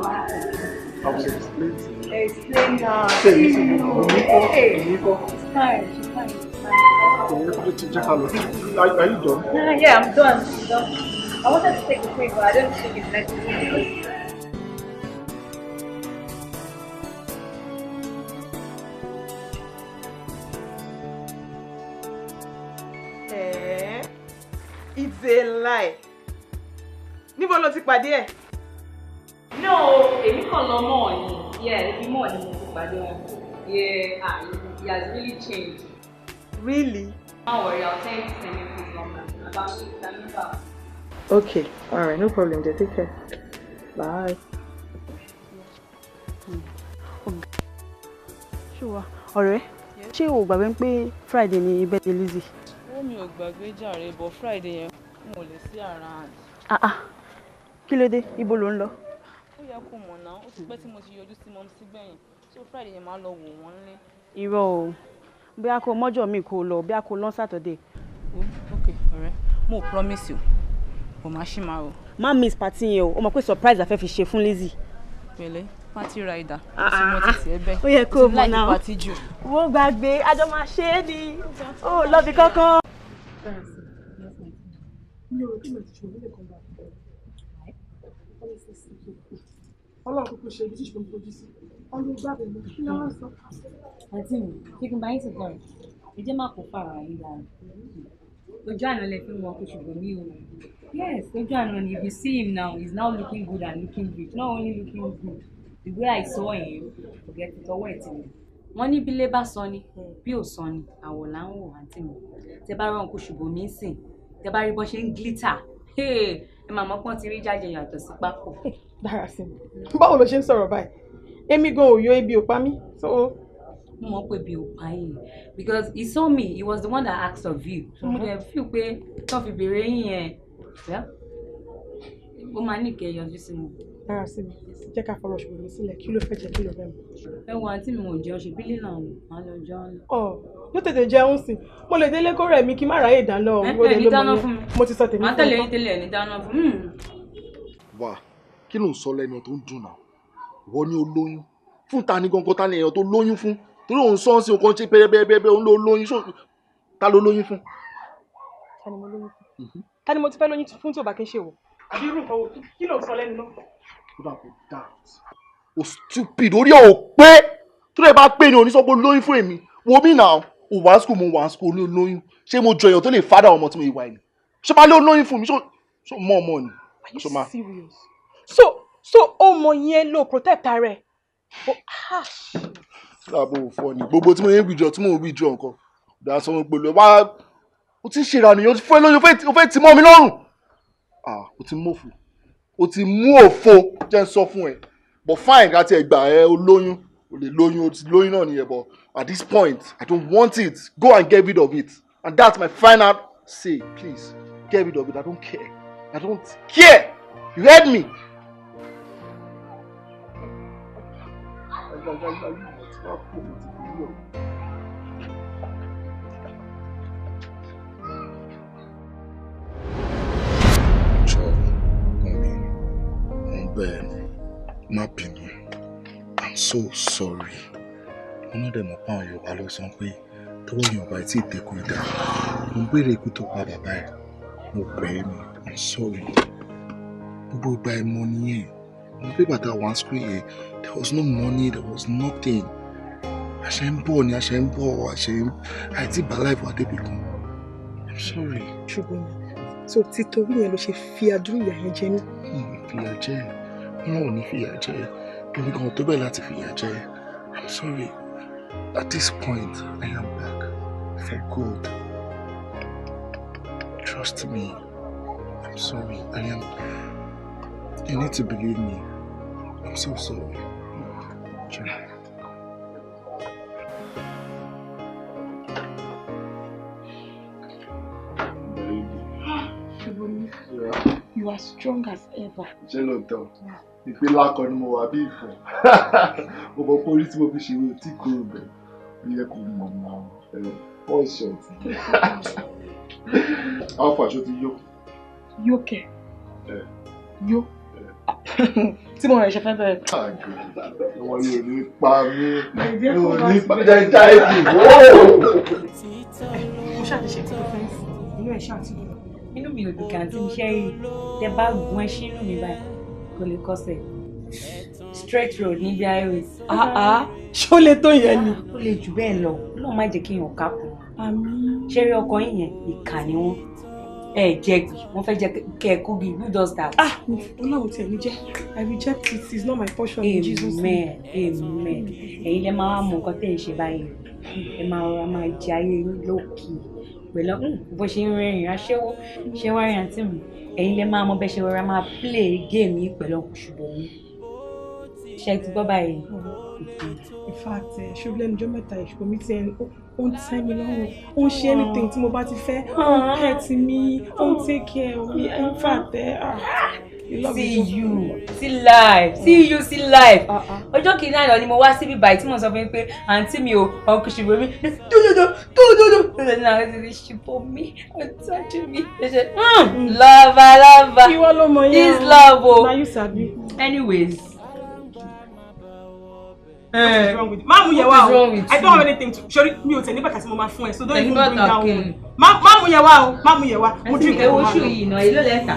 I will explain. Explain now. It's fine. She's fine. Are you done? Yeah, I'm done. I wanted to take a break, but I don't think it's necessary. It's a lie. Níbo ló ti pàdé ẹ̀? No, èmi kàn lọ mọ́ ni. Yeah, èmi mọ́ ni mo ti pàdé wọn. Yeah, he has really changed. Really? Don't worry, I'll tell you to send me his number. About me, Okay, alright, no problem. Just take care. Bye. Ṣùwà, ọ̀rẹ́, ṣé o gbàgbé pé Friday ni birthday Lizzy? Ó mi ò gbàgbé jàre, but Friday yẹn mo lè sí around. Kí ló dé? Ibo ló ń lọ? Ó yẹ kó mọ̀ náà, ó ti pẹ́ tí mo ti yọjú sí mọ́mí sí gbẹ̀yìn. So Friday yẹn máa lọ wò wọ́n nílé. Irọ́ o. Bí a kò mọ́jọ́ mi kò lọ, bí a kò lọ Saturday. Okay, ọ̀rẹ́. Mo promise you. Kò má ṣì máa rò. Má miss party yẹn o. O mọ̀ pé surprise a fẹ́ fi ṣe fún Lizzy. Pẹ̀lẹ́, party rider. Ó sì mọ́ títí ẹ bẹ́ẹ̀. Ó yẹ kó mọ̀ náà. Ó ti like party jù. Wọ́n gbàgbé, a jọ máa ṣe é ni. Ó lọ bí kankan. Ọlọ́run kúkú ṣe ibi tí ìṣòro fojú sí. Ọlọ́run gbàgbé mi. Kí ni wọ́n sọ? Àǹtí mi, ṣé kí n bá yín sọ̀tọ̀ rẹ̀? Ẹ jẹ́ má kó fara yín dára. Ojú àná lẹ fi wọn kó ṣùgbọ́n mi o. Yes, ojú àná ni if you see him now, he's now looking good and looking rich. Not only looking good, the way I saw him, forget it, ọwọ́ ẹ̀ ti mi. Wọ́n ní bí ilé bá sọ ni, bí ò sọ ni, àwọ̀ là ń wò àǹtí mi. Tẹ bá rán kó ṣùgbọ́n mi sìn, tẹ bá rí bọ́ ṣe ń glitter. Ẹ máa mọ̀ pọ́n ti rí jáde yàtọ̀ sí pákó. Dára sí mi. Báwo ló ṣe ń sọ̀rọ̀ báyìí? Èmi gan ò yọ ebi ò pa mí. Mo mọ̀ pé bí ò pa yìí because he saw me, he was the one that asked of you. So mo dẹ̀ feel pé tó fi béèrè yín yẹn. Ó máa ní kẹ́ yọjú sí mi. Dára sí mi. Jẹ́ ká fọ̀rọ̀ ṣùgbọ́n mi sílẹ̀. Kí ló fẹ́ jẹ kí ló fẹ́ mu? Ẹ wo àǹtí mi ò jẹun ṣe bílí náà máa lọ jẹun. Yóò tètè jẹun sí. Mo lè délé kó rẹ̀ mi kí má ráyè dáná o. Ẹ ní dáná fún mi. Mo ti sọ tèmi. Màá tẹ̀lé yín tẹ́lẹ̀ ní dáná fún mi. Wà kí ló ń sọ lẹ́nu tó ń dùn náà? Ìwọ ni ó lóyún. Fún ta ni gangan ta ni èèyàn tó lóyún fún? Torí òun sọ sí ọkàn ṣe bẹ́ẹ̀bẹ́ẹ̀bẹ́ẹ̀ òun ló lóyún ṣó ta ló lóyún fún? Ta ni mo lóyún fún? Ta ni mo ti fẹ́ lóyún fún tí ò bá kí n ṣe wò? Àbí irú nǹkan wo kí ló ń sọ lẹ́nu náà? Ó dà kó doubt. O stupid orí ẹ̀ ò pé tó lè bá pé ni òní sọ pé lóyún fún èmi. Wo mí náà o wá school mo wá school ní olóyún. Ṣé mo jọ èèyàn tó lè fádà ọmọ tí mo ìwà ẹni? Ṣé máa lé olóyún fún mi? Ṣé mọ́ ọmọ ni? Are you serious? So ọmọ yẹn ló protect ara ẹ̀? Láàbò fọ ni gbogbo tí mo ń withdraw tí mo ń withdraw nǹkan dà sọ wọn pẹ̀lú wá o ti ṣe ìrànìyàn o ti fẹ́ lóyún o fẹ́ ti mọ́ mi lọ́rùn o ti mú òfò o ti mú òfò jẹ́ ń sọ fún ẹ but fine ká tiẹ̀ gbà ẹ o lóyún o lè lóyún o ti lóyún náà nìyẹn but at this point I don't want it go and get rid of it and that's my final say please get rid of it I don't care you heard me. Má bínú. I'm so sorry. Wọ́n náà dẹ̀ mọ̀ pé àwọn Yorùbá ló sọ pé tọ́wọ́ Yorùbá tí ìtẹ́kù ìdá. Mo ń béèrè ikú tó pa bàbá ẹ̀. Mo bẹ̀ ẹ́ mi. I'm sorry. Gbogbo ìgbà ẹ̀ mọ nìyẹn. Mo gbé bàtà one school yẹn. There was no money. There was nothing. Àṣẹ ń bọ̀ ni àṣẹ ń bọ̀ àìtí bá láìpẹ́ wà débi kan. I'm sorry. Ṣùgbọ́n so títorí yẹn ló ṣe fi adúrú ìyà yẹn jẹ mí. Fìyà jẹ wọn ò ní fìyà jẹ èmi gan tó bẹ́ẹ̀ láti fìyà jẹ. I'm sorry. At this point, I am back for good. Trust me. I'm sorry. You need to believe me. I'm so sorry. Ṣùgbọ́n you are strong as ever. Ṣé lóòótọ́? Ìpè lákọ ni mo wà bí ìfọ̀. Mo mọ pé orí tí mo fi ṣe ìwé tí kúrò bẹ̀. Ó yẹ kó mọ̀ mọ́ wọ́n ṣe ọ̀tí. Àwọn fàṣọ ti yó. Yó kẹ̀. Yó. Tí mo rẹ̀ ṣe fẹ́ bẹ̀rẹ̀. Wọ́n yóò ní pa mí. Yóò ní pa mí. Jẹ́ ìdí. Mo ṣàtìṣe kí ló fẹ́ sí. Inú ẹ̀ ṣàtìṣe. Inú mi ò dùn kí àǹtí mi ṣe rí. Tẹ bá gun ẹṣin inú mi báyìí. Kò lè kọsẹ̀. Straight road níbi highways. Ṣó lè tó yẹn ni? Ó lè jù bẹ́ẹ̀ lọ. Ọlọ́run má jẹ́ kí èèyàn kápò. Ṣé rí ọkọ yín yẹn? Ìkà ni wọ́n. Ẹ jẹ́ gbì. Wọ́n fẹ́ jẹ́ kẹ́ ẹ kú bí who does that? Ọlọ́run tẹ̀ mí jẹ́. I reject it. It's not my portion in Jesus' name. Amen. Ẹ̀yin lẹ máa wá mọ nǹkan tẹ̀ ń ṣe báyìí. Ẹ máa rọra máa jẹ ayé yín lókè. Pẹ̀lú bó ṣe ń rẹ́rìn aṣẹ́wó ṣé wá rìn àǹtí mi. Ẹ̀yin lẹ máa mọ bẹ́ẹ̀ ṣe rọra máa play game yìí pẹ̀lú ṣùgbọ́n mi. Ṣé ti gbọ́ báyìí? In fact, ṣùgbọ́n lẹ́nu ọjọ́ mẹ́ta ìṣùgbọ́n mi ti ẹni ó ń tẹ́ mi lọ́rùn. Ó ń ṣe anything tí mo bá ti fẹ́. Ó ń pet mi. Ó ń take care of me. In fact, see you see life. Ọjọ́ kìíní àná ni mo wá síbí báyìí tí mo sọ fún mi pé àǹtí mi ò ọkùnrin ṣùgbọ́n mi tó náà ó ti fi ṣùpọ̀ mi ọ̀tọ́jú mi. Love. Ìwọ ló mọ yẹn. This love o. Na you sabi. Anyways. What is wrong with you? Má mú yẹn wá o. I don't have anything to. Sori mi ò tẹ̀ nígbà tí mo máa fún ẹ, so don't even bring down one. Má mú yẹn wá o. Má mú yẹn wá. Mo drink ẹ̀ wá. Ewo ṣù yìí náà, èló lẹ́tà.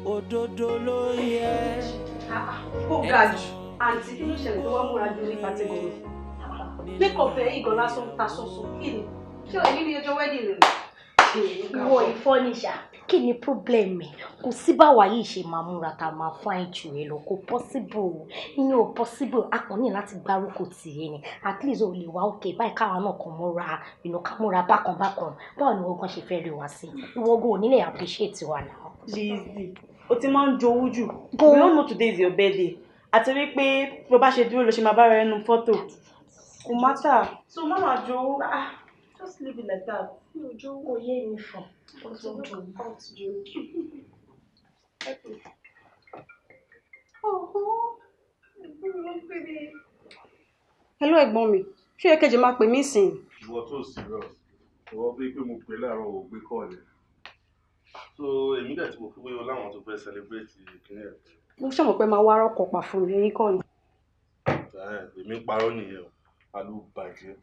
Òdodo ló yẹ. Ó ga jù. Àǹtí kí ló ṣẹlẹ̀ tó wá múra ju ní pàtẹ́gọ̀rọ̀? Make-up ẹ̀ ìgò lásán ta sọ́sọ́. Kí ni? Ṣé èyí ni ọjọ́ wedding rẹ̀? Ìwọ ìfọ́nìṣà, kí ni problem ẹ̀? Kò sí báwa yìí ṣe máa múra tá a máa fine jù ẹ lọ, kò possible. Ìyẹn ò possible, a kàn ní láti gbárùkù tì í ni. At least o lè wá òkè báyìí káwa náà kàn múra, ká múra bákan. Báwo ni wọ́n ṣe fẹ́ rí wa sí? Ìwọ́gùn ò ní lè appreciate wa náà. Lizzy, o ti máa ń jowú jù. We all know today is your birthday. Àti wípé bó bá ṣe dúró ló ṣe máa bá rẹ nínú fọ́tò. Kò matter. So má máa jowú. Just leave it like that. Mi ò jowú kò yé mi fún. Ó ti jowú. Hello ẹ̀gbọ́n mi. Ṣé ẹ kẹ́jẹ máa pè mí sìn? Ìwọ tó serious. Ìwọ bí pé mo pè láàárọ̀ ò gbé kọ́ọ̀lù. So èmi dẹ̀ tí mo fi wéyọ láwọn tó fẹ́ celebrate ìkíní ẹ̀. Mo ṣàmọ̀ pé máa wá rọ́kọ̀ pa fún mi, ẹ̀yin kọ́ ni. Èmi ń parọ́ nìyẹn o, alúbàjẹ́.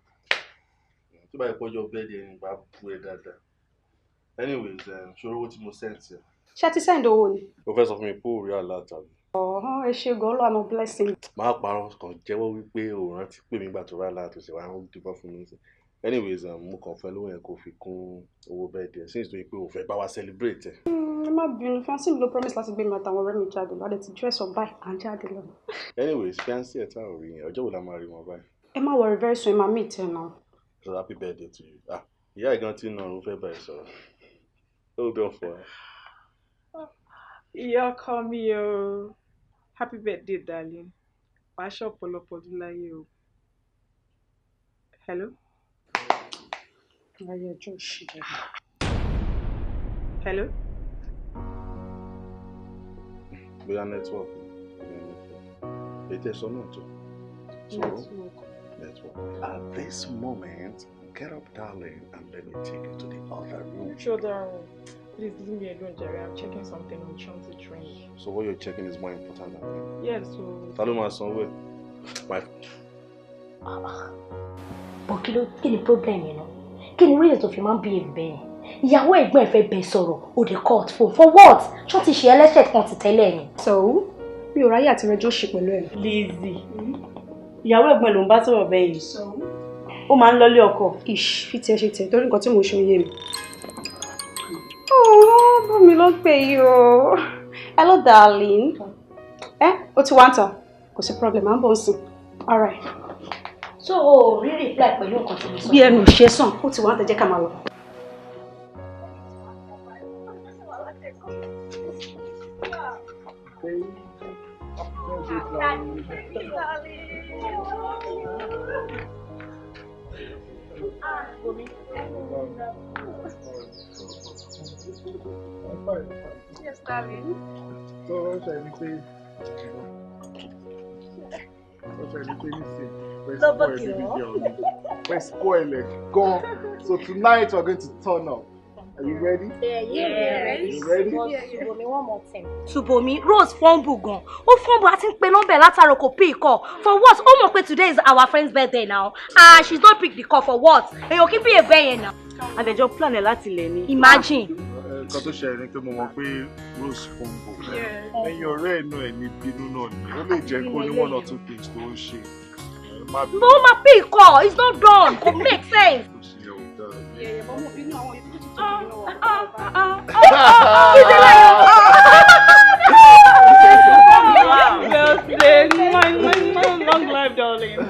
Tí báyìí pọ́jọ́ bẹ́ẹ̀dì ẹni bá bú ẹ dáadáa. Anyways, ṣòro owó tí mo send ẹ. Ṣé ti send owó ni? O fẹ́ sọ fún mi pé o rí àlá tàbí. Ẹ ṣe gan lọ́nà blessing. Máa parọ́ kan jẹ́wọ́ wípé o rántí pé mi gbà tó rà láti ṣe wá ń dìbò fún mi. Anyways, mo kàn fẹ́ lówó yẹn kó fi kún owó bẹ́ẹ̀dì ẹ̀ since tó yẹ pé o fẹ́ bá wa celebrate ẹ̀. Ẹ má bínú, fiancé mi ló promise láti gbé mi àtàwọn ọ̀rẹ́ mi jáde lọ́dẹ ti dress up báyìí à ń jáde lọ. Anyways, fiancé ẹ̀ tá ò rí yẹn, ọjọ́ wo la máa rí wọn báyìí? Ẹ má worry, very soon ẹ máa meet ẹ náà. So happy birthday to you. Ìyá ìgan tí náà ló fẹ́ bá ẹ sọ̀rọ̀. Hold on for her. Ìyá ọkọ mi o. Happy birthday, darling. Wàá ṣe ọ̀pọ̀lọpọ̀ ọdún láyé o. Hello? Ayé ọjọ́ ìṣẹ̀lẹ̀. Hello? Bóyá network. Ètò ẹ̀sọ́ náà tó. Network. At this moment, get up, darling, and let me take you to the other room. Sure, darling. Please leave me alone, Jerry. I'm checking something on Chance Train. So what you're checking is more important than me? Yes, so... Saloma, somewhere. My... But kí ni problem yẹn náà? Kí ni reason tó fi máa ń behave bẹ́ẹ̀? Ìyàwó ẹ̀gbọ́n ẹ̀ fẹ́ bẹ sọ̀rọ̀, ó dé court for what? Ṣó ti ṣe ẹlẹ́ṣẹ̀ kan ti tẹ́lẹ̀ ni? So, mi ò ráyè àti rẹjọ́ ṣe pẹ̀lú ẹ̀. Lizzy, ìyàwó ẹ̀gbọ́n ló ń bá sọ̀rọ̀ bẹ́ẹ̀ yìí. So, ó máa ń lọlé ọkọ. Fi tiẹ̀ ṣe tiẹ̀ torí nǹkan tí mo ṣe yé mi. Bá mi ló pè yìí o. Hello, darling. Ó ti wá ń tàn. Kò sí problem, à ń bọ̀ ń sìn. All right. So, o rí reply pẹ̀lú nǹkan tí mo sọ. Bí ẹnu ṣe sàn, ó ti wá ń tẹ̀ jẹ́ ká máa lọ. Yes, darling. So, what shall we say? What shall we say? We're spoiling. Go. So tonight we're going to turn up. Are you ready? Yeah. You ready? Subomi, one more thing. Subomi, Rose fumble gan. Ó fumble àti pé number látàrọ kò pick call. For what? Ó mọ̀ pé today is our friend's birthday now. She's not pick the call for what? Èyàn kí bí ebe yẹn now. And they just plan láti lè ní. Imagine. Nǹkan tó ṣẹlẹ̀ ni pé mo mọ̀ pé Rose fumble. Ẹ̀yin ọ̀rẹ́ inú ẹ̀ ní bínú náà ni. Ó lè jẹ́ kó ní one or two things tó ń ṣe. But my pick call, it's not done. It makes sense. Long life, darling. I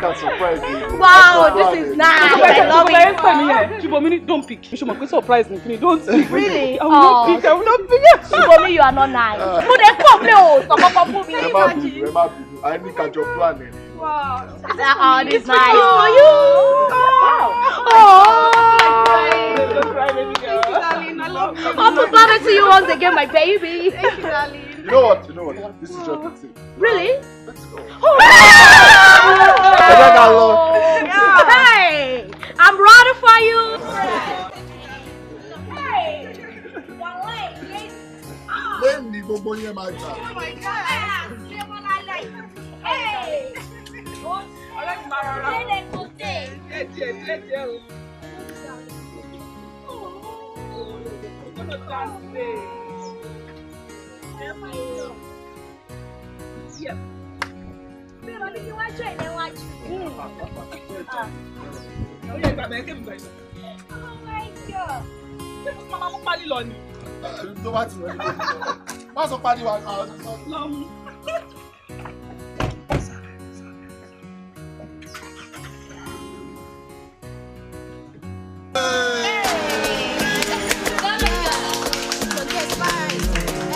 can surprise you. Wow, this is nice. I love it. Subomi, don't pick. You should make me surprise me. Don't pick. Really? I will not pick. Subomi, you are not nice. But they come now. So come for me. I need to job planning. Wow. This is nice for you. Happy birthday to you once again, my baby. Thank you, darling. You know what? This is just the tip. Really? Let's go. Hey, I'm ready for you. Let me go buy my car. Oh my God. Hey.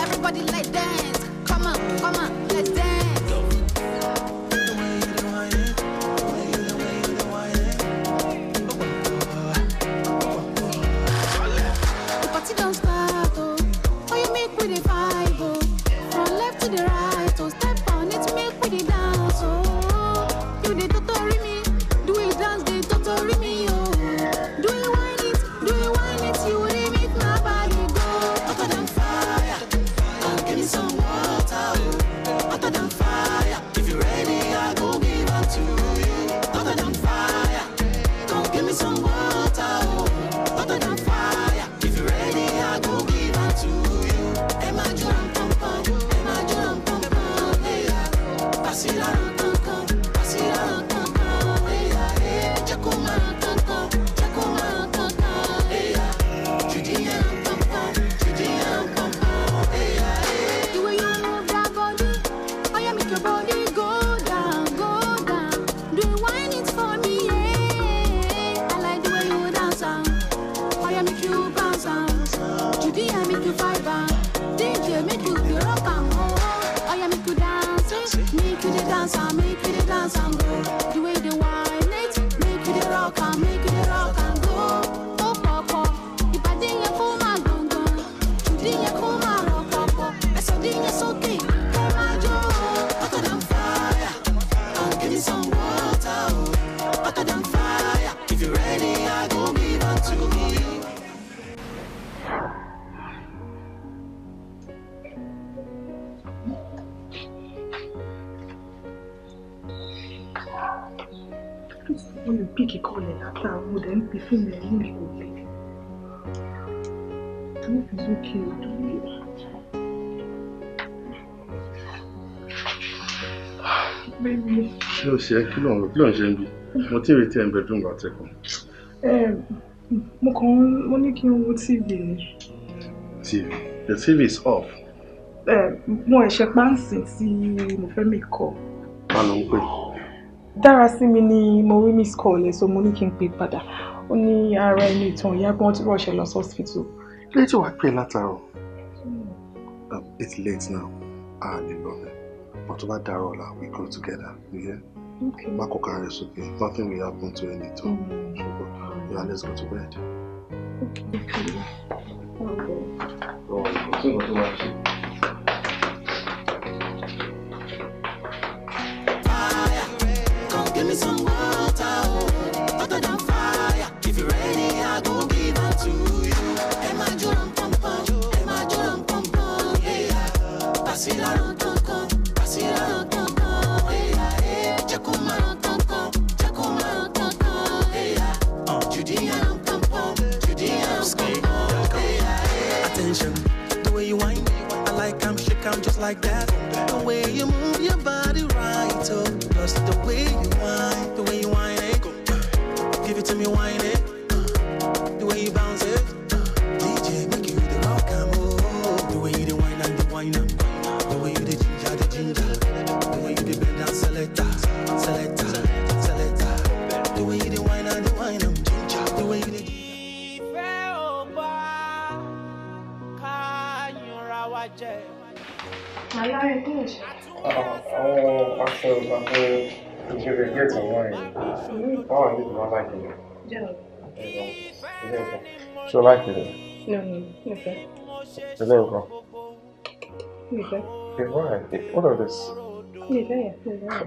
Everybody let's dance. Come on, let's dance. The party don't start, oh. Oh, you make with the vibe, oh. From left to the right, oh. Step on it, make with the dance, oh. Do the totori me, do it dance, the totori me, oh. Do you whine it, you will make my body go. Hotter than fire, give me some water, oh. Hotter than fire, if you're ready, I go give it to you. Hotter than fire, don't give me some water, oh. Hotter than fire, if you're ready, I go give it to you. Imagine pom pom, yeah. Pass it around, pass it around, yeah. Jakuma, yeah. Judy and pom pom, yeah. The way you move that body, oh yeah, make your body go down. Do you whine it for me, yeah? I like the way you dance, oh yeah, make you bounce, Judy, I make you vibe, DJ, make you feel rock and roll. Oh yeah, make you dance, make you the dance, and go. The way they whine it, make you the rock and go. Oh papa, if I didn't come and go, Judy, you come and rock, I saw it's okay. Come on, Joe, hotter than fire, I'll give you some water, oh. Hotter than fire, if you're ready, I go give it to you. When you pick a call after would then be feeling a little bit. I hope it's okay. Baby. Ṣé o ṣe kí ló ń ṣe ń bí? Mo ti ń retí ẹ̀ ń bedroom àtẹ̀kùn. Mo ní kí n wo TV ni. TV? The TV is off. Mo ẹ̀ṣẹ̀ páǹsì tí mo fẹ́ mi kọ́. Ta ló ń pè? Dára sí mi ni mo rí miss call ẹ̀ so mo ní kí n pè padà. Ó ní ara ẹni ìtàn ìyá gan tí wọ́n ṣe lọ sí hospital. Ilé tí wàá pè látàárọ̀. It's late now. A lè lọ bẹ̀. But about Darola, we go together. You hear? Okay. Makoka is okay. Nothing will happen to any two. Yeah, let's go to bed. Okay. Come give me some water, hotter than fire. If you're ready, I go give it to you. Emma Joram Pom Pom, Emma Joram Pom Pom, yeah. Pass it around, pass it around, yeah. Jacomaran Pom Pom, yeah. Judean Pom Pom, Judean Pom Pom, yeah. Attention, the way you whine, I like I'm shake, I'm just like that. The way you move your body right, oh. Plus the way you whine it, give it to me, whine it, the way you bounce it, DJ make you the rock and roll, the way you the whine and the whine up, the way you the ginger, the way you the bend down, selector, the way you the whine and the whine up, ginger, the way you the. Àwọn aṣọ ìgbàgbọ́ ìṣẹ̀lẹ̀ gẹ̀ẹ́tì wọ́n yìí wọ́n wà nídìí wọn láìpẹ́ rẹ̀. Ṣé o láìpẹ́ rẹ̀? Nìfẹ́. Ilé nǹkan. Nìfẹ́. What are this? Nìfẹ́ yẹn.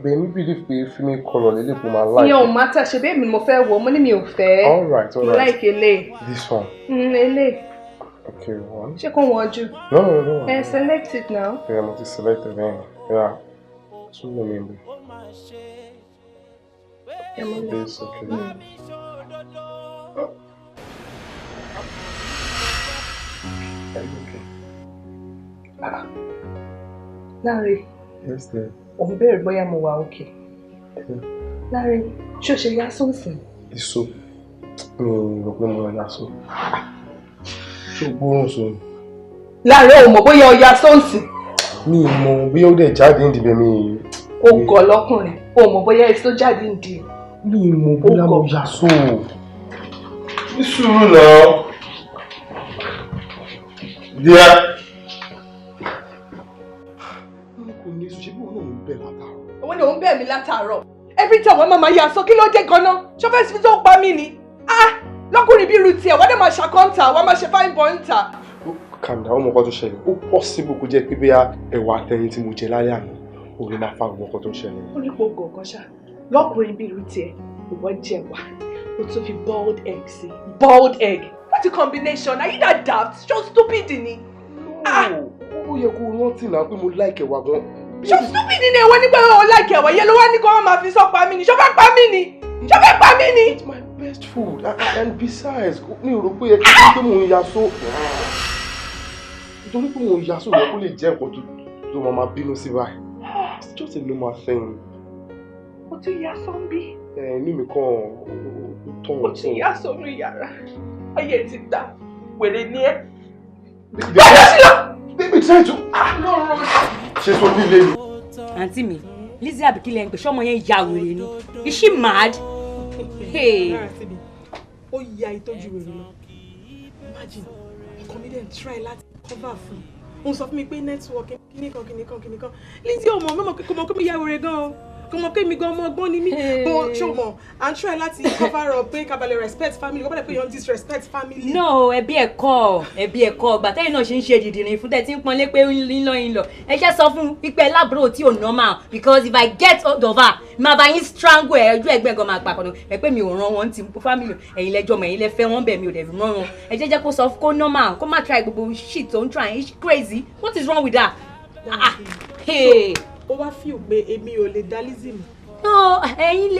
Bẹ́ẹ̀ mi believe pé fíìmù kọlọ̀ lélẹ̀ fún máa láìpẹ́. Ìyẹn ò má tà ṣe bẹ́ẹ̀ mi mo fẹ́ wọ̀ mo ní mi ò fẹ́. All right. Mo like ele. This one. Ele. Okay, one. Ṣé kò wọ́n jù? No. Select it now. Yeah, I'm going to select it then. Yeah. So let me be. This, okay. Okay. Larry. Yes, dear. Ò ń béèrè bóyá mo wà okay. Larry, ṣé o ṣe yá sóòsì? Èso. Mi ò rò pé mo yá só. Ṣé o gbóòórùn sọ ni? Larry, ò mọ̀ bóyá o yá sóòsì. Mi ò mọ̀ bí ó dẹ̀ jáde ní ìdìbẹ̀ mi. O gọ̀ lọ́kùnrin. O mọ̀ bóyá èso jáde ń di. Mi ò mọ̀ bóyá mo yá só. Ní sùúrù náà. Díẹ̀. Kò ní ṣe bí wọn náà ń bẹ̀ látàárọ̀. Òun ni òun bẹ̀ mí látàárọ̀. Every time wọ́n máa yá sọ kí ló dé gan-an? Ṣé o fẹ́ fi tó pa mí ni? Lọ́kùnrin bí irú tiẹ̀, wọ́n dẹ̀ máa ṣàkọ́ńtà, wọ́n máa ṣe fine boy ń tà. Calm down, ọmọ kan tó ṣẹlẹ̀. Ó possible kó jẹ́ pé bóyá ẹ̀wà àtẹyin tí mo jẹ lálẹ́ àná ò lè máa fa ọmọ kan tó ṣẹlẹ̀. Ó ní kó gọ̀ọ̀kan ṣá. Lọ́kùnrin bí irú tiẹ̀, ìwọ jẹ wà. O tún fi boiled egg sí. Boiled egg. What a combination. Are you that daft? Ṣé o stupid ni? Ó yẹ kó rántí náà pé mo like ẹ̀wà gan. Ṣé o stupid ni èwo nígbà wo like ẹ̀wà yẹn ló wá ní kó wọ́n máa fi sọ pa mí ni? Ṣé o fẹ́ pa mí ni? Ṣé o fẹ́ pa mí ni? It's my best food and besides mi ò rò pé yẹ kí n pé mò ń ya só. Nítorí pé mò ń ya só yẹ kó lè jẹ́ nǹkan tó máa bínú sí báyìí. It's just a normal thing. O tún ya sọ́nbí. Inú mi kàn tán. O tún ya sọ́nú yàrá. Ayé ti ta. Wèrè ni ẹ́. Baby try to. No. Ṣé tó nílé ni? Àǹtí mi, Lizzie Abikile ń pè ṣọ́mọ yẹn ya wèrè ni. Is she mad? Hey. Ó ya ìtọ́jú wèrè lọ. Imagine, ọkọ mi dẹ̀ try láti cover fún un. Ó sọ fún mi pé network kìnìkan. Lizzie ò mọ̀ kò mọ̀ pé mi ya wèrè gan-an. Kò mọ̀ pé mi gan ọmọ ọgbọ́n ni mí. But ṣó mọ̀, à ń try láti cover up pé kábàlẹ̀ respect family. Wọ́n bá dẹ̀ pé yọ̀ ń disrespect family. No, ẹbí ẹ̀kọ́. Gbà tẹ́yìn náà ṣe ń ṣe dìdìrín fún tẹ́tí ń pọ́nlé pé ń lọ. Ẹ ṣe sọ fún pípẹ́ lábúrò tí ò normal because if I get hold of her, máa bá yín strangle ẹ̀ ojú ẹgbẹ́ gan máa pa kọ́nà. Ẹ pé mi ò rán wọn ti family ẹ̀yin lẹ́jọ́ mọ̀ ẹ̀yin lẹ fẹ́ wọn bẹ̀ mi ò dẹ̀ fi rán wọn. Ẹ jẹ́ kó sọ kó normal kó má try gbogbo shit tó ń try is crazy. What is wrong with that? Ó wá feel pé èmi ò lè dá Lizzie mú. No, ẹ̀yin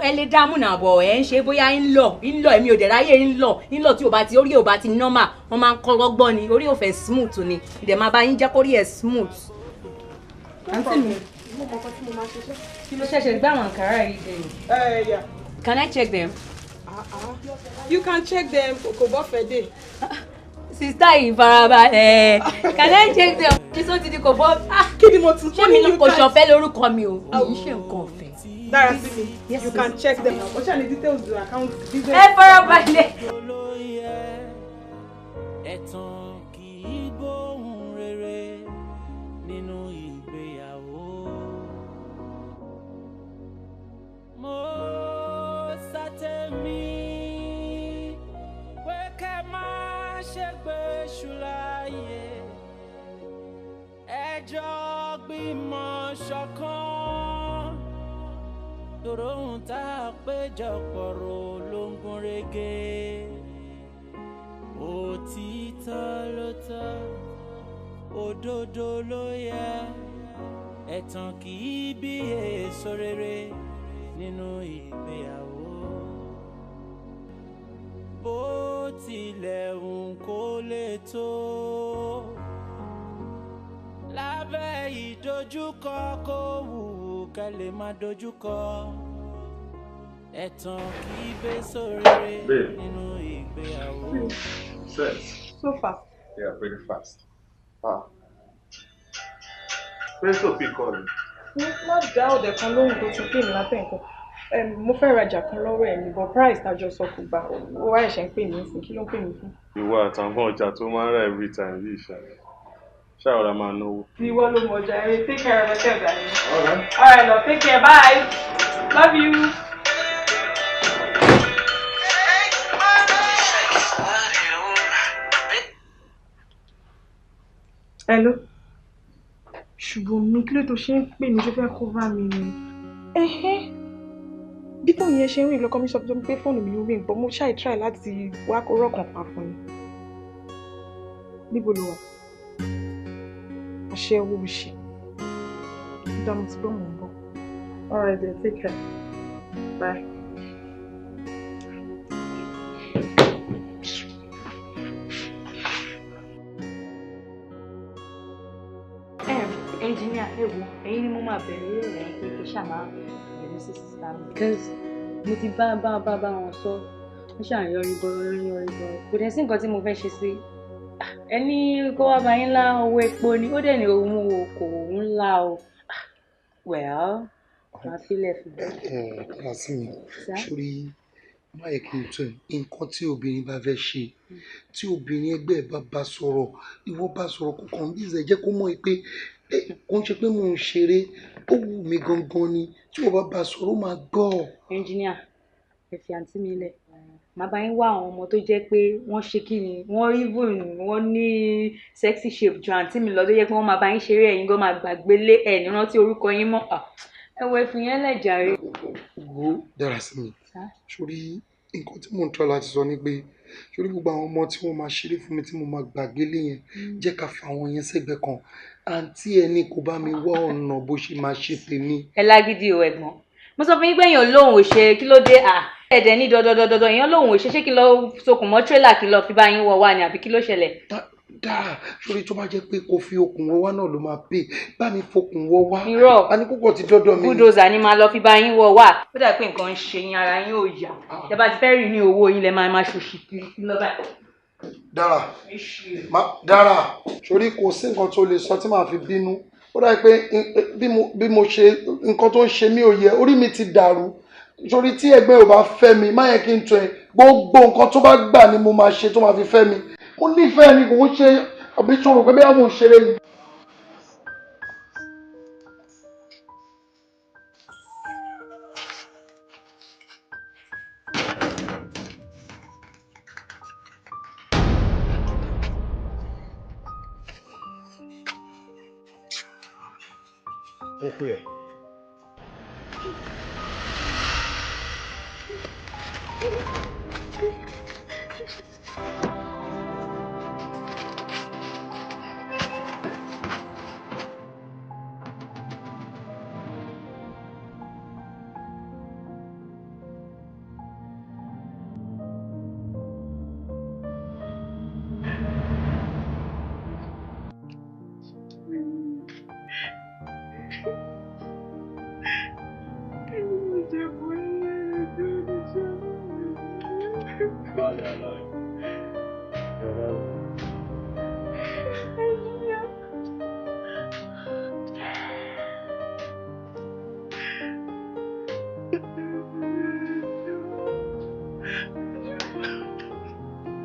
ẹ lè dààmú náà bọ̀ ẹ̀ ń ṣe bóyá ń lọ èmi ò dẹ̀ ráyè ń lọ tí orí ò bá ti normal wọ́n máa ń kọ́ lọ́gbọ́n ni orí ò fẹ́ smooth ni ìdẹ̀ máa bá yín jẹ́ kórí ẹ̀ smooth. Àǹtí mi, kí ló ṣẹ̀ṣẹ̀ gbé àwọn àǹkárá yìí dé? Can I check them? You can check them, kò bọ́ fẹ́ dé. Sister yìí farabalẹ̀. Can I check them? Kí só ti di kò bọ́. Kí ni mo tún ṣé mi ní kò ṣọ̀fẹ́ lórúkọ mi o? Kì í ṣe nǹkan ọ̀fẹ́. Dára sí mi. You can check them. Ó ṣàlẹ̀ details do account. Ẹ farabalẹ̀. Ẹ̀tàn kì í gbóhùn rere nínú ìgbéyàwó. fìmọ̀ ṣọ̀kan tòrò ohun tá a péjọpọ̀ rò ló ń gún régé òtítọ́ ló tọ́ òdodo ló yẹ ẹ̀tàn kì í bí èso rere nínú ìgbéyàwó bó tilẹ̀ ń kó lè tó lábẹ́ ìdojúkọ kó wù ká lè má dojúkọ ẹ̀tàn kì í bẹ́sọ̀ rere nínú ìgbéyàwó. Sex. So fast. Yeah, pretty fast. Where's the pick on? Má dá ọ̀dẹ̀ kan lóhùn tó tún pè mí látẹ̀ nǹkan. Mo fẹ́ rajà kan lọ́wọ́ ẹ̀ ní but price tájọ sọ kò gbà ó wá ẹ̀ṣẹ̀ ń pè mí fún kí ló ń pè mí fún. Ìwọ àtàwọn ọjà tó máa ń rà every time yìí ṣàwọ̀rà máa náwó. Ìwọ ló mọ̀ ọjà ẹ̀rẹ́ take care of yourself darling. All right love, take care, bye. Love you. Hello. Ṣùgbọ́n mi kí ló tó ṣe ń pè mí tó fẹ́ kó bá mi ni. Bí fóònù yẹn ṣe ń rìn lọ́kọ́ mi sọ fún mi pé fóònù mi ń rìn bọ́ mo ṣáì try láti wá kó rọ̀kàn pa fún mi. Níbo ló wà? Àṣẹ owó ṣe. Dá mo ti gbọ́ mọ̀ ń bọ̀. All right then, take care. Bye. Engineer, ewu, ẹ̀yin ni mo máa bẹ̀rẹ̀ rẹ̀ pé kí ṣáà máa bẹ̀rẹ̀ sí sísá mi. Because mo ti bá wọn sọ, wọ́n ṣàyọrí bọ́. Kò dẹ̀ sí nǹkan tí mo fẹ́ ṣe sí. Ẹni kó wá bá yín lá owó epo ni, ó dẹ̀ ní òun kò ńlá o. Well, máa fílẹ̀ fún mi. Lásìmí, sórí má yẹ kí n tún ẹ̀ nǹkan tí obìnrin bá fẹ́ ṣe tí obìnrin ẹgbẹ́ ẹ̀ bá sọ̀rọ̀ ìwọ bá sọ̀rọ̀ kó kàn bí ìzẹ̀ jẹ́ kó mọ̀ pé kò ń ṣe pé mò ń ṣeré ó wù mí gangan ni tí wọ́n bá sọ̀rọ̀ ó máa gbọ́. Ẹnjìníà ẹ fi àǹtí mi lẹ̀ màá bá yín wá àwọn ọmọ tó jẹ́ pé wọ́n ṣe kí ni wọ́n ní sexy shape ju àǹtí mi lọ tó jẹ́ pé wọ́n máa bá yín ṣeré ẹ̀yin gan máa gbàgbé lé ẹ̀ ní rántí orúkọ yín mọ́ ẹ wọ ẹfun yẹn lẹ̀ jàre. wo dára sí mi sórí nǹkan tí mò ń tọ́ láti sọ ni pé sórí gbogbo àwọn ọmọ tí wọ́n máa ṣeré fún mi tí mo máa gbàgbé lé yẹn jẹ́ ká fa àwọn yẹn sẹ́gbẹ̀ẹ́ kan àǹtí ẹni kò bá mi wá ọ̀nà bó ṣe máa ṣe tèmi. ẹ lágídí o ẹ̀gbọ́n mo sọ fún yín pé èèyàn lóhùn ò ṣe kí ló dé ẹ̀dẹ̀ ní dọ̀dọ̀dọ̀dọ̀ èèyàn lóhùn ò ṣe ṣé kí lọ sokùn mọ́ tírélà kí lọ fi bá yín wọ wá ni àbí kí ló ṣẹlẹ̀. dáa sórí tó bá jẹ́ pé kò fi okùn wọ wá náà ló máa pè bá mi fokùn wọ wá. irọ́ a ní púpọ̀ ti dọ́dọ̀ mi. búdòzà ni máa lọ fi bá yín wọ wá ó dà pé nǹkan ń ṣe yín ara yín ò yá tẹ́ bá ti fẹ́ rí ní owó yín lẹ máa ṣòṣì kiri lọ́ba. dára sórí kò sí nǹkan tó lè sọ tí màá fi bínú ó dà pé bí mo ṣe nǹkan tó ń ṣe mí ò yẹ orí mi ti dàrú sórí tí ẹgbẹ́ ò bá fẹ́ mi má yẹ kí n tọ́ ẹ gbogbo nǹkan tó bá gbà ni mo máa ṣe tó máa fi fẹ́ mi mo nífẹ̀ẹ́ ni kò ń ṣe àbí sọ̀rọ̀ pé bí àwọn òṣèré ni. ó pè ẹ́.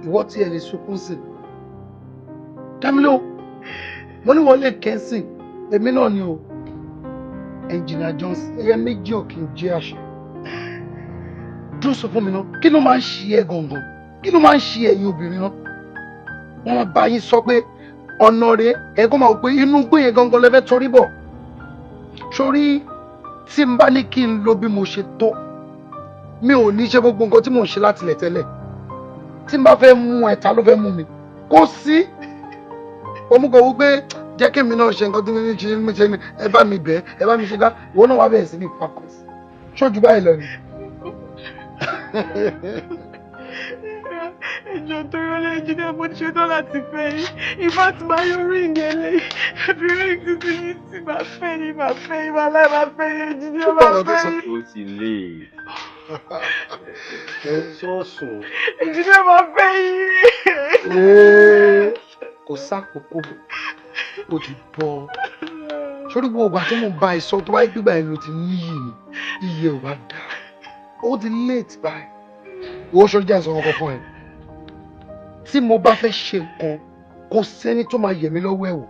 ìwọ tí ẹ lè sunkún sí dámilò mo ní wọlé kẹsìn èmi náà ni o Engineer Johnson ẹyẹ méjì ò kì í jẹ àṣẹ dúró sọ fún mi náà kí ló máa ń ṣe ẹ gangan kí ló máa ń ṣe ẹ̀yin obìnrin náà wọn máa bá yín sọ pé ọ̀nà rẹ̀ ẹ kó máa wò pé inú gbé yẹn gangan lẹ́fẹ̀ẹ́ torí bọ̀ sórí tí n bá ní kí n lọ bí mo ṣe tó mi ò ní ṣe gbogbo nǹkan tí mò ń ṣe láti lẹ̀ tẹ́lẹ̀ tí n bá fẹ́ mú ẹ ta ló fẹ́ mú mi kò sí omukọ̀ wípé jẹ́ kí mi náà ṣe nǹkan tí mo ní ṣe ní ẹ bá mi bẹ̀ ẹ bá mi ṣe ká ìwọ náà wá bẹ̀rẹ̀ sí ní papọ̀ ṣojú báyìí lọ ni. ẹjọ́ tó rọlẹ́ ẹnjìnìá mo ti ṣetán láti fẹ́ yín ìfá tí máa yọ rí ìyẹlẹ ẹbí rí títí yìí tí máa fẹ́ yín máa fẹ́ yín máa láì máa fẹ́ yín ẹnjìnìá máa fẹ́ yín. ó ti lè. sọ́ọ̀sùn. ẹnjìnìá máa fẹ́ yín. kò sákòókò ó ti bọ́ sórí gbogbo àti mo bá ẹ sọ tó wáyé gbígbà yẹn ló ti níyì ni iye ò bá dá ó ti late báyìí ìwọ sọ jẹ́ àìsàn ọkọ̀ fún ẹ tí mo bá fẹ́ ṣe nǹkan kò sẹ́ni tó máa yẹ̀ mí lọ́wọ́ ẹ̀ wò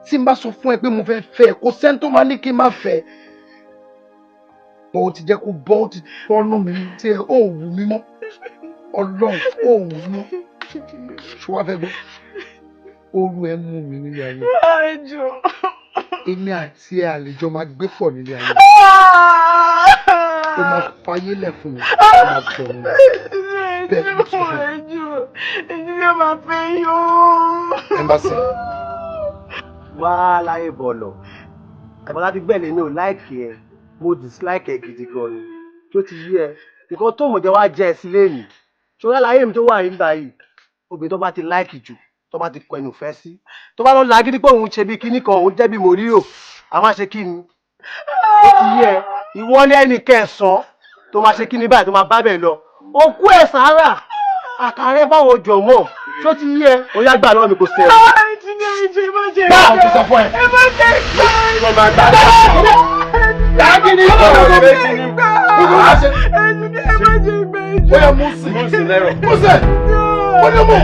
tí n bá sọ fún ẹ pé mo fẹ́ fẹ́ kò sẹ́ni tó máa ní kí n má fẹ́ bọ́ ó ti jẹ́ kó bọ́ ó ti tọ́nú mi tí ẹ ò wù mí mọ́ ọlọ́run ò wù mí mọ́ ṣùgbọ́n fẹ́ gbọ́ oru ẹ mú mi nílé ayé èmi àti ẹ àlejò máa gbé pọ̀ nílé ayé ó máa fayé lẹ̀ fún mi ó máa tọ̀ mí bẹ́ẹ̀ ló sọ fún mi. ẹnjìnìá máa fẹ́ yó. ẹmbàsì. wá láyé bọ̀lọ̀ àbọ̀lá ti gbẹ̀lẹ̀ ní ò láìkì ẹ mo dislike ẹ gidi gan ni tó ti yí ẹ nǹkan tó mọ̀ jẹ́ wá jẹ́ ẹ sílé nì ṣọlá láyé mi tó wà nígbà yìí obìnrin tó bá ti láìkì jù tó bá ti kọ ẹnu fẹ́ sí tó bá lọ lágídí pé òun ṣe bí kíní kan òun jẹ́ bí mo rí o a máa ṣe kíni ó ti yí ẹ ìwọ ní ẹnì kẹsàn-án tó máa ṣe kíni báyìí tó máa bá bẹ̀ lọ òkú ẹ̀ sára àkàrẹ́ fáwọn jọ̀mọ́ tó ti yí ẹ ó yá gbà lọ́wọ́ mi kò sẹ́yìn. ẹ má jẹ bá a ti sọ fún ẹ. ẹ má jẹ ìgbà ẹ má gbà lágídí ọ̀rọ̀ rẹ ti ní. ẹ má jẹ ìgbà ìjọ. ó yẹ mú sí lẹ́rọ̀ mú sí ó ní mú.